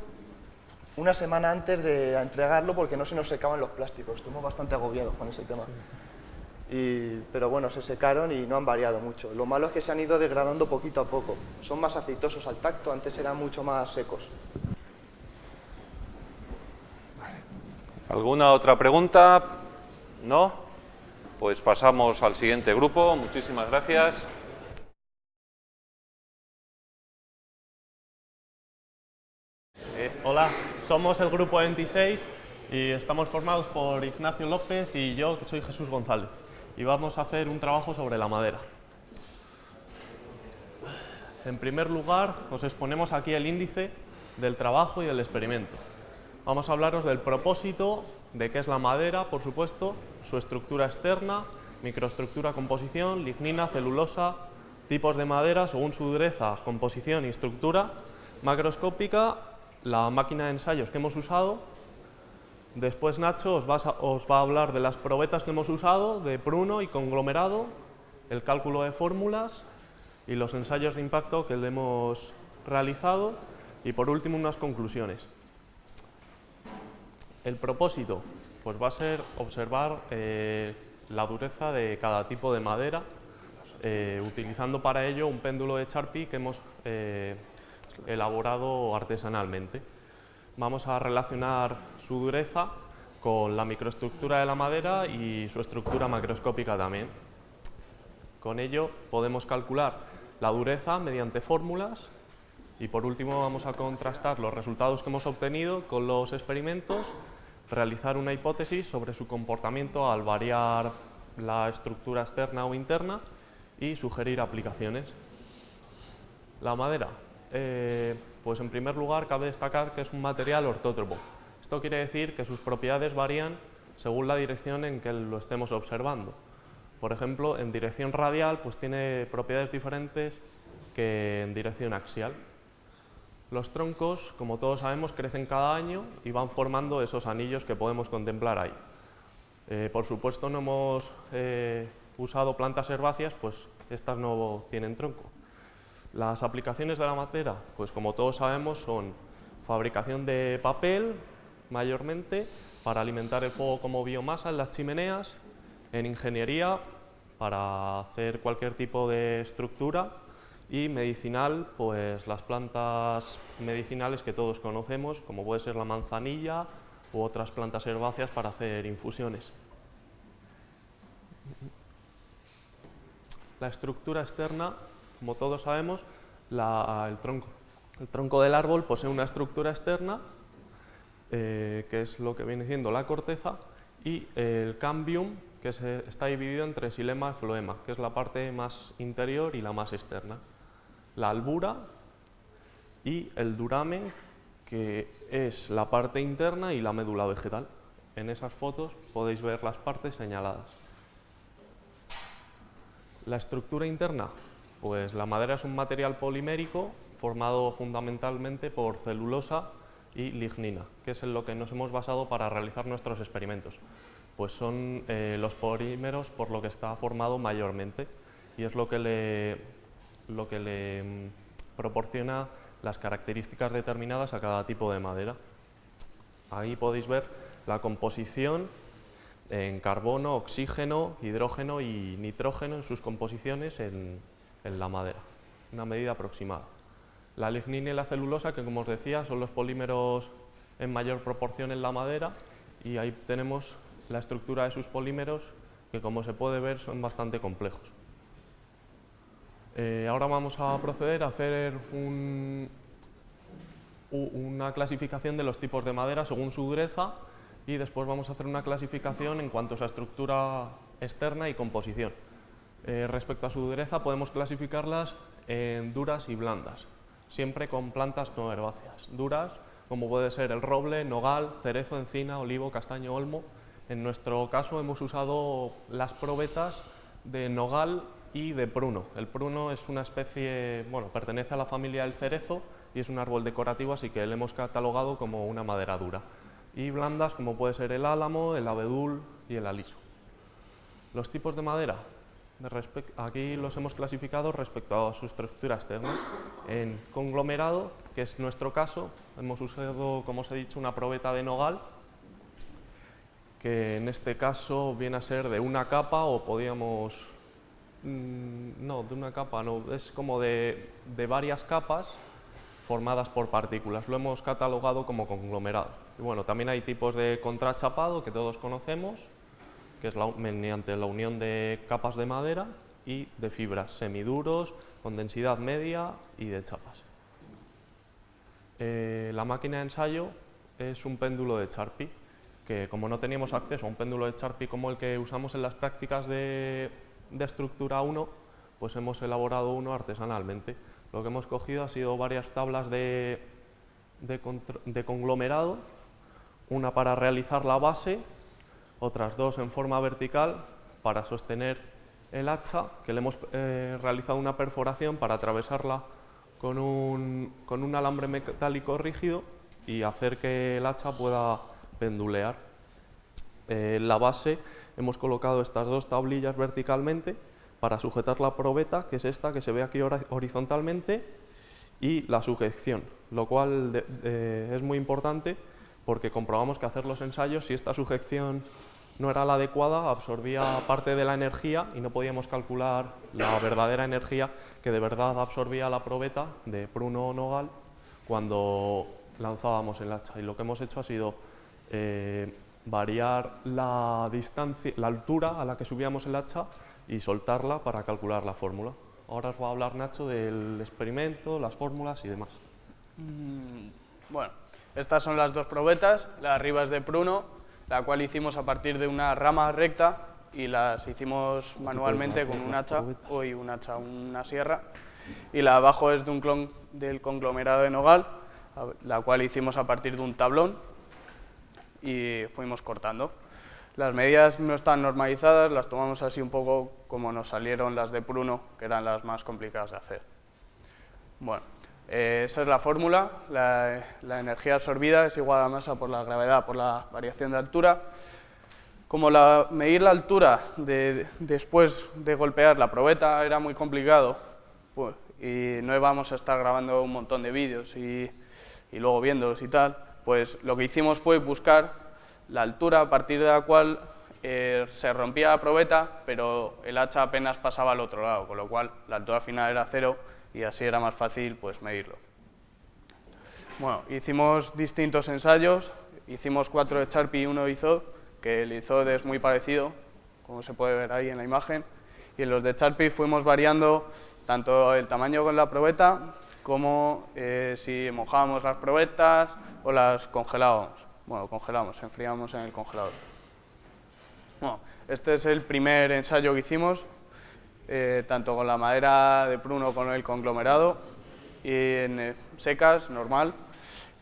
una semana antes de entregarlo porque no se nos secaban los plásticos. Estuvimos bastante agobiados con ese tema. Pero bueno, se secaron y no han variado mucho. Lo malo es que se han ido degradando poquito a poco. Son más aceitosos al tacto, antes eran mucho más secos. ¿Alguna otra pregunta? ¿No? Pues pasamos al siguiente grupo. Muchísimas gracias. Hola, somos el grupo 26 y estamos formados por Ignacio López y yo, que soy Jesús González. Y vamos a hacer un trabajo sobre la madera. En primer lugar, os exponemos aquí el índice del trabajo y del experimento. Vamos a hablaros del propósito, de qué es la madera, por supuesto, su estructura externa, microestructura, composición, lignina, celulosa, tipos de madera según su dureza, composición y estructura, macroscópica, la máquina de ensayos que hemos usado. Después Nacho os va a hablar de las probetas que hemos usado, de pruno y conglomerado, el cálculo de fórmulas y los ensayos de impacto que le hemos realizado, y por último unas conclusiones. El propósito pues va a ser observar la dureza de cada tipo de madera, utilizando para ello un péndulo de Charpy que hemos elaborado artesanalmente. Vamos a relacionar su dureza con la microestructura de la madera y su estructura macroscópica también. Con ello podemos calcular la dureza mediante fórmulas y por último vamos a contrastar los resultados que hemos obtenido con los experimentos, realizar una hipótesis sobre su comportamiento al variar la estructura externa o interna y sugerir aplicaciones. La madera. Pues en primer lugar cabe destacar que es un material ortótropo. Esto quiere decir que sus propiedades varían según la dirección en que lo estemos observando. Por ejemplo, en dirección radial pues tiene propiedades diferentes que en dirección axial. Los troncos, como todos sabemos, crecen cada año y van formando esos anillos que podemos contemplar ahí. Por supuesto no hemos usado plantas herbáceas, pues estas no tienen tronco. Las aplicaciones de la madera, pues como todos sabemos, son fabricación de papel, mayormente, para alimentar el fuego como biomasa en las chimeneas, en ingeniería, para hacer cualquier tipo de estructura, y medicinal, pues las plantas medicinales que todos conocemos, como puede ser la manzanilla u otras plantas herbáceas para hacer infusiones. La estructura externa, como todos sabemos, el tronco del árbol posee una estructura externa, que es lo que viene siendo la corteza, y el cambium, que está dividido entre xilema y floema, que es la parte más interior y la más externa. La albura y el duramen, que es la parte interna, y la médula vegetal. En esas fotos podéis ver las partes señaladas. La estructura interna, pues la madera es un material polimérico formado fundamentalmente por celulosa y lignina, que es en lo que nos hemos basado para realizar nuestros experimentos. Pues son los polímeros por lo que está formado mayormente, y es lo que le proporciona las características determinadas a cada tipo de madera. Ahí podéis ver la composición en carbono, oxígeno, hidrógeno y nitrógeno en sus composiciones en la madera, una medida aproximada. La lignina y la celulosa, que como os decía, son los polímeros en mayor proporción en la madera, y ahí tenemos la estructura de sus polímeros, que como se puede ver son bastante complejos. Ahora vamos a proceder a hacer una clasificación de los tipos de madera según su dureza, y después vamos a hacer una clasificación en cuanto a su estructura externa y composición. Respecto a su dureza podemos clasificarlas en duras y blandas, siempre con plantas no herbáceas. Duras, como puede ser el roble, nogal, cerezo, encina, olivo, castaño, olmo. En nuestro caso hemos usado las probetas de nogal y de pruno. El pruno es una especie, bueno, pertenece a la familia del cerezo y es un árbol decorativo, así que le hemos catalogado como una madera dura. y blandas como puede ser el álamo, el abedul y el aliso. Los tipos de madera, aquí los hemos clasificado respecto a su estructura externa. En conglomerado, que es nuestro caso, hemos usado, como os he dicho, una probeta de nogal, que en este caso viene a ser de una capa o podíamos... No, de una capa no, es como de varias capas formadas por partículas. Lo hemos catalogado como conglomerado. Y bueno, también hay tipos de contrachapado que todos conocemos, que es mediante la unión de capas de madera y de fibras semiduros, con densidad media y de chapas. La máquina de ensayo es un péndulo de Charpy, que como no teníamos acceso a un péndulo de Charpy como el que usamos en las prácticas de estructura 1, pues hemos elaborado uno artesanalmente. Lo que hemos cogido ha sido varias tablas de conglomerado, una para realizar la base, otras dos en forma vertical para sostener el hacha, que le hemos realizado una perforación para atravesarla con un alambre metálico rígido y hacer que el hacha pueda pendulear. En la base hemos colocado estas dos tablillas verticalmente para sujetar la probeta, que es esta que se ve aquí horizontalmente, y la sujeción, lo cual es muy importante porque comprobamos que hacer los ensayos, si esta sujeción no era la adecuada, absorbía parte de la energía y no podíamos calcular la verdadera energía que de verdad absorbía la probeta de pruno o nogal cuando lanzábamos el hacha. Y lo que hemos hecho ha sido variar la distancia, la altura a la que subíamos el hacha y soltarla para calcular la fórmula. Ahora os va a hablar Nacho del experimento, las fórmulas y demás. Bueno, estas son las dos probetas, la de arriba es de pruno, la cual hicimos a partir de una rama recta y las hicimos manualmente con un hacha, una sierra, y la de abajo es de del conglomerado de nogal, la cual hicimos a partir de un tablón y fuimos cortando. Las medidas no están normalizadas, las tomamos así un poco como nos salieron las de pruno, que eran las más complicadas de hacer. Bueno, esa es la fórmula, la energía absorbida es igual a la masa por la gravedad por la variación de altura. Como medir la altura después de golpear la probeta era muy complicado, pues, y no íbamos a estar grabando un montón de vídeos y luego viéndolos y tal, pues lo que hicimos fue buscar la altura a partir de la cual se rompía la probeta, pero el hacha apenas pasaba al otro lado, con lo cual la altura final era 0 y así era más fácil pues medirlo. Bueno, hicimos distintos ensayos, hicimos 4 de Charpy y 1 de IZOD, que el IZOD es muy parecido, como se puede ver ahí en la imagen, y en los de Charpy fuimos variando tanto el tamaño con la probeta como si mojábamos las probetas o las congelábamos. Bueno, congelamos, enfriamos en el congelador. Bueno, este es el primer ensayo que hicimos, tanto con la madera de pruno como con el conglomerado, y en secas, normal,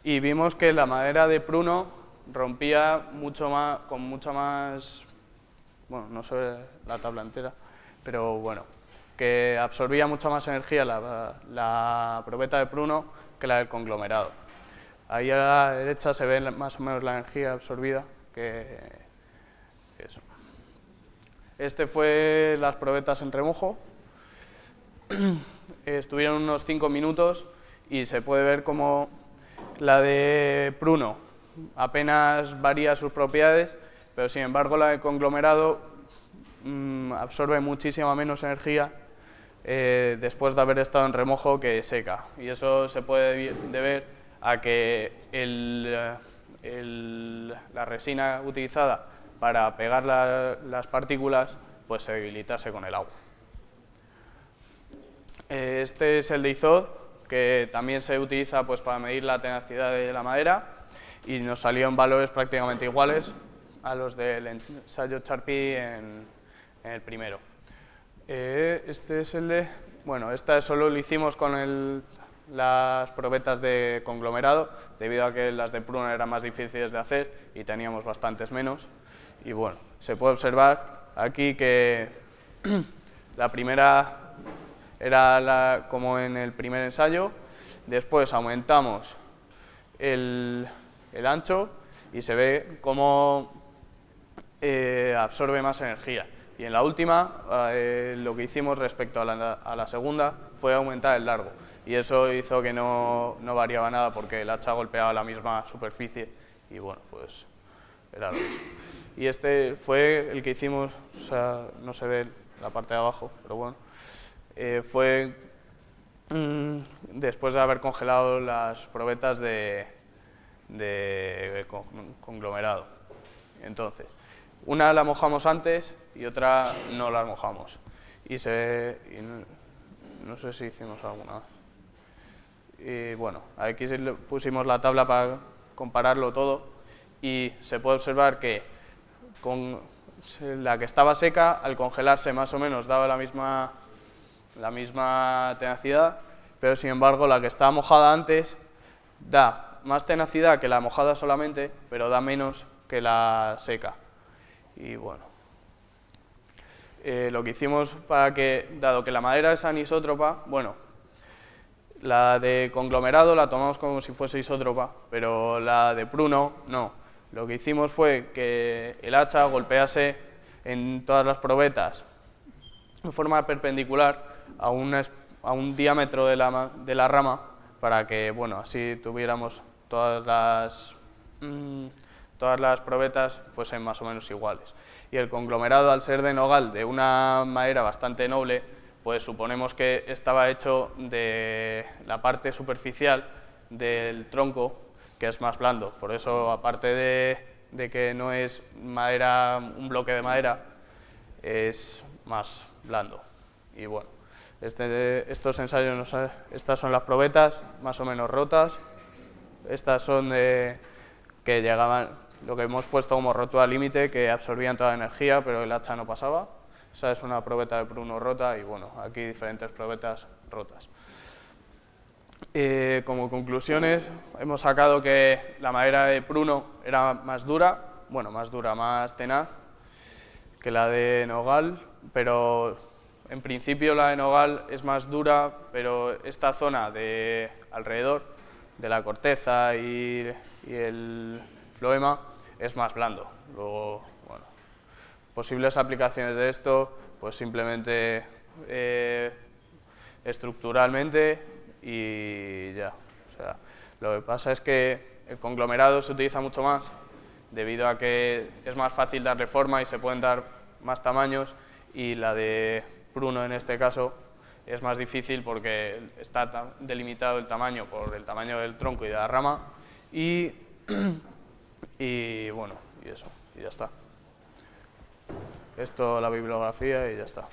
y vimos que la madera de pruno rompía mucho más, con mucha más, bueno, no sé la tabla entera, pero bueno, que absorbía mucha más energía la probeta de pruno que la del conglomerado. Ahí a la derecha se ve más o menos la energía absorbida que eso. Este fue las probetas en remojo. Estuvieron unos 5 minutos y se puede ver como la de pruno apenas varía sus propiedades, pero sin embargo la de conglomerado absorbe muchísima menos energía después de haber estado en remojo que seca. Y eso se puede deber a que la resina utilizada para pegar las partículas pues se debilitase con el agua. Este es el de IZOD, que también se utiliza pues, para medir la tenacidad de la madera y nos salieron valores prácticamente iguales a los del ensayo Charpy en el primero. Este es el de... Bueno, esta solo lo hicimos con las probetas de conglomerado, debido a que las de pruno eran más difíciles de hacer y teníamos bastantes menos. Y bueno, se puede observar aquí que la primera era como en el primer ensayo, después aumentamos el ancho y se ve cómo absorbe más energía. Y en la última, lo que hicimos respecto a la segunda fue aumentar el largo, y eso hizo que no variaba nada porque el hacha golpeaba la misma superficie y bueno, pues era lo mismo. Y este fue el que hicimos, o sea, no se ve la parte de abajo, pero bueno, fue después de haber congelado las probetas de conglomerado. Entonces, una la mojamos antes y otra no la mojamos. Y no sé si hicimos alguna más. Y bueno, aquí pusimos la tabla para compararlo todo y se puede observar que con la que estaba seca, al congelarse más o menos daba la misma tenacidad, pero sin embargo la que estaba mojada antes da más tenacidad que la mojada solamente, pero da menos que la seca. Y bueno, lo que hicimos para que, dado que la madera es anisótropa, bueno, la de conglomerado la tomamos como si fuese isótropa, pero la de pruno no. Lo que hicimos fue que el hacha golpease en todas las probetas de forma perpendicular a un diámetro de la rama para que, bueno, así tuviéramos todas las probetas fuesen más o menos iguales. Y el conglomerado, al ser de nogal de una madera bastante noble, pues suponemos que estaba hecho de la parte superficial del tronco, que es más blando. Por eso, aparte de que no es madera, un bloque de madera, es más blando. Y bueno, estos ensayos, estas son las probetas más o menos rotas. Estas son que llegaban, lo que hemos puesto como rotura límite, que absorbían toda la energía, pero el hacha no pasaba. Esa es una probeta de pruno rota y bueno, aquí diferentes probetas rotas. Como conclusiones, hemos sacado que la madera de pruno era más dura, más tenaz que la de nogal, pero en principio la de nogal es más dura, pero esta zona de alrededor de la corteza y el floema es más blando. Luego, bueno, posibles aplicaciones de esto, pues simplemente estructuralmente y ya. O sea, lo que pasa es que el conglomerado se utiliza mucho más debido a que es más fácil darle forma y se pueden dar más tamaños, y la de pruno en este caso es más difícil porque está delimitado el tamaño por el tamaño del tronco y de la rama y bueno, y eso, y ya está. Esto, la bibliografía y ya está.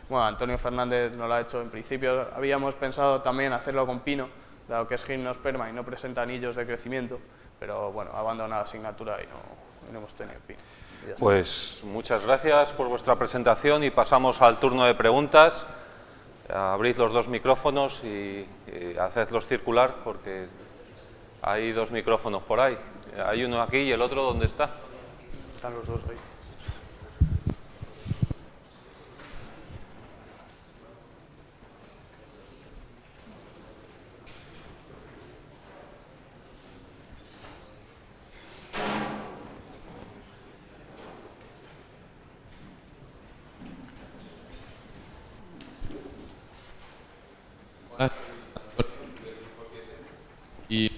Bueno, Antonio Fernández no lo ha hecho en principio. Habíamos pensado también hacerlo con pino, dado que es gimnosperma y no presenta anillos de crecimiento, pero bueno, ha abandonado la asignatura y no hemos tenido pino. Pues muchas gracias por vuestra presentación y pasamos al turno de preguntas. Abrid los dos micrófonos y hacedlos circular porque hay dos micrófonos por ahí. Hay uno aquí y el otro, ¿dónde está? Están los dos ahí. Y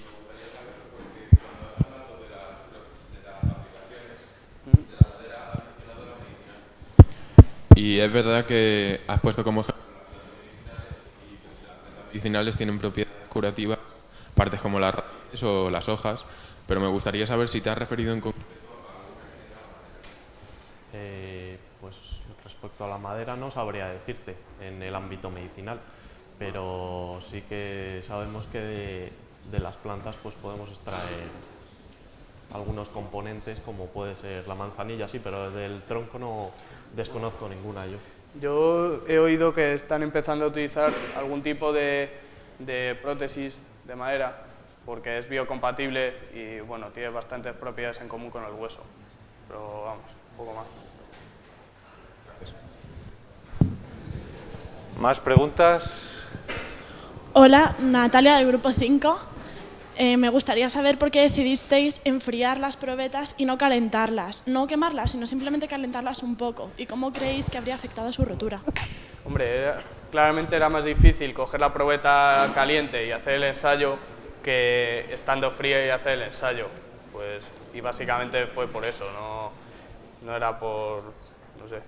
y es verdad que has puesto como ejemplo las medicinales tienen propiedades curativas, partes como las raíces o las hojas, pero me gustaría saber si te has referido en concreto pues respecto a la madera no sabría decirte en el ámbito medicinal, pero sí que sabemos que de las plantas pues podemos extraer algunos componentes como puede ser la manzanilla, sí, pero del tronco no desconozco ninguna yo. Yo he oído que están empezando a utilizar algún tipo de prótesis de madera porque es biocompatible y bueno, tiene bastantes propiedades en común con el hueso, pero vamos, un poco más. ¿Más preguntas? Hola, Natalia del grupo 5. me gustaría saber por qué decidisteis enfriar las probetas y no calentarlas. No quemarlas, sino simplemente calentarlas un poco. ¿Y cómo creéis que habría afectado su rotura? Hombre, claramente era más difícil coger la probeta caliente y hacer el ensayo que estando fría y hacer el ensayo. Pues, y básicamente fue por eso, no era por, no sé,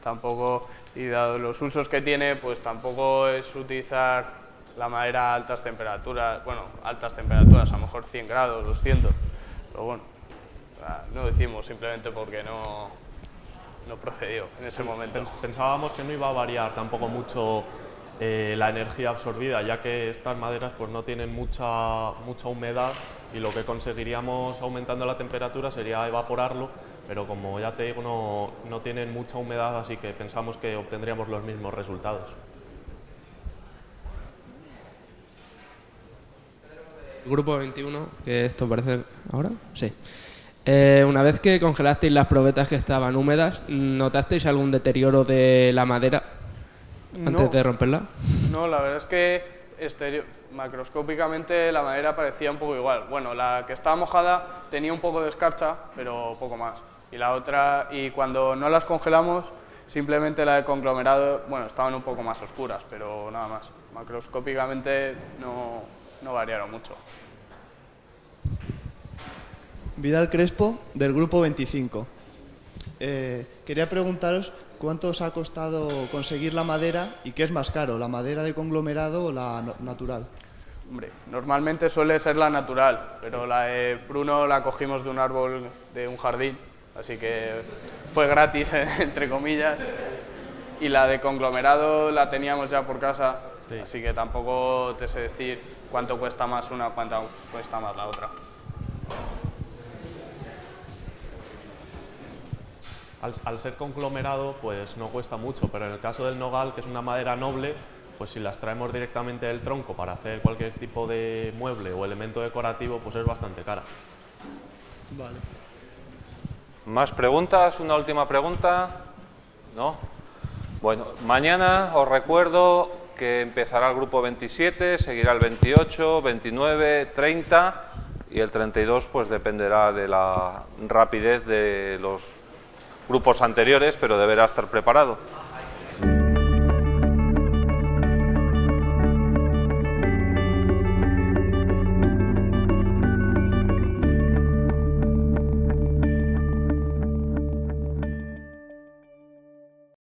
tampoco, y dado los usos que tiene, pues tampoco es utilizar la madera a altas temperaturas, bueno, altas temperaturas, a lo mejor 100 grados, 200, pero bueno, no lo hicimos simplemente porque no procedió en ese momento. Pensábamos que no iba a variar tampoco mucho la energía absorbida, ya que estas maderas pues no tienen mucha humedad y lo que conseguiríamos aumentando la temperatura sería evaporarlo, pero como ya te digo no tienen mucha humedad, así que pensamos que obtendríamos los mismos resultados. Grupo 21, que esto parece... ¿Ahora? Sí. Una vez que congelasteis las probetas que estaban húmedas, ¿notasteis algún deterioro de la madera antes de romperla? No, la verdad es que macroscópicamente la madera parecía un poco igual. Bueno, la que estaba mojada tenía un poco de escarcha, pero poco más. Y la otra, y cuando no las congelamos, simplemente la de conglomerado, bueno, estaban un poco más oscuras, pero nada más. Macroscópicamente no variaron mucho. Vidal Crespo, del Grupo 25. Quería preguntaros cuánto os ha costado conseguir la madera y qué es más caro, la madera de conglomerado o la natural. Hombre, normalmente suele ser la natural, pero la de pruno la cogimos de un árbol de un jardín, así que fue gratis, entre comillas, y la de conglomerado la teníamos ya por casa, sí. Así que tampoco te sé decir cuánto cuesta más una, cuánto cuesta más la otra. Al ser conglomerado, pues no cuesta mucho, pero en el caso del nogal, que es una madera noble, pues si las traemos directamente del tronco para hacer cualquier tipo de mueble o elemento decorativo, pues es bastante cara. Vale. ¿Más preguntas? ¿Una última pregunta? ¿No? Bueno, mañana os recuerdo que empezará el grupo 27, seguirá el 28, 29, 30 y el 32 pues dependerá de la rapidez de los grupos anteriores, pero deberá estar preparado.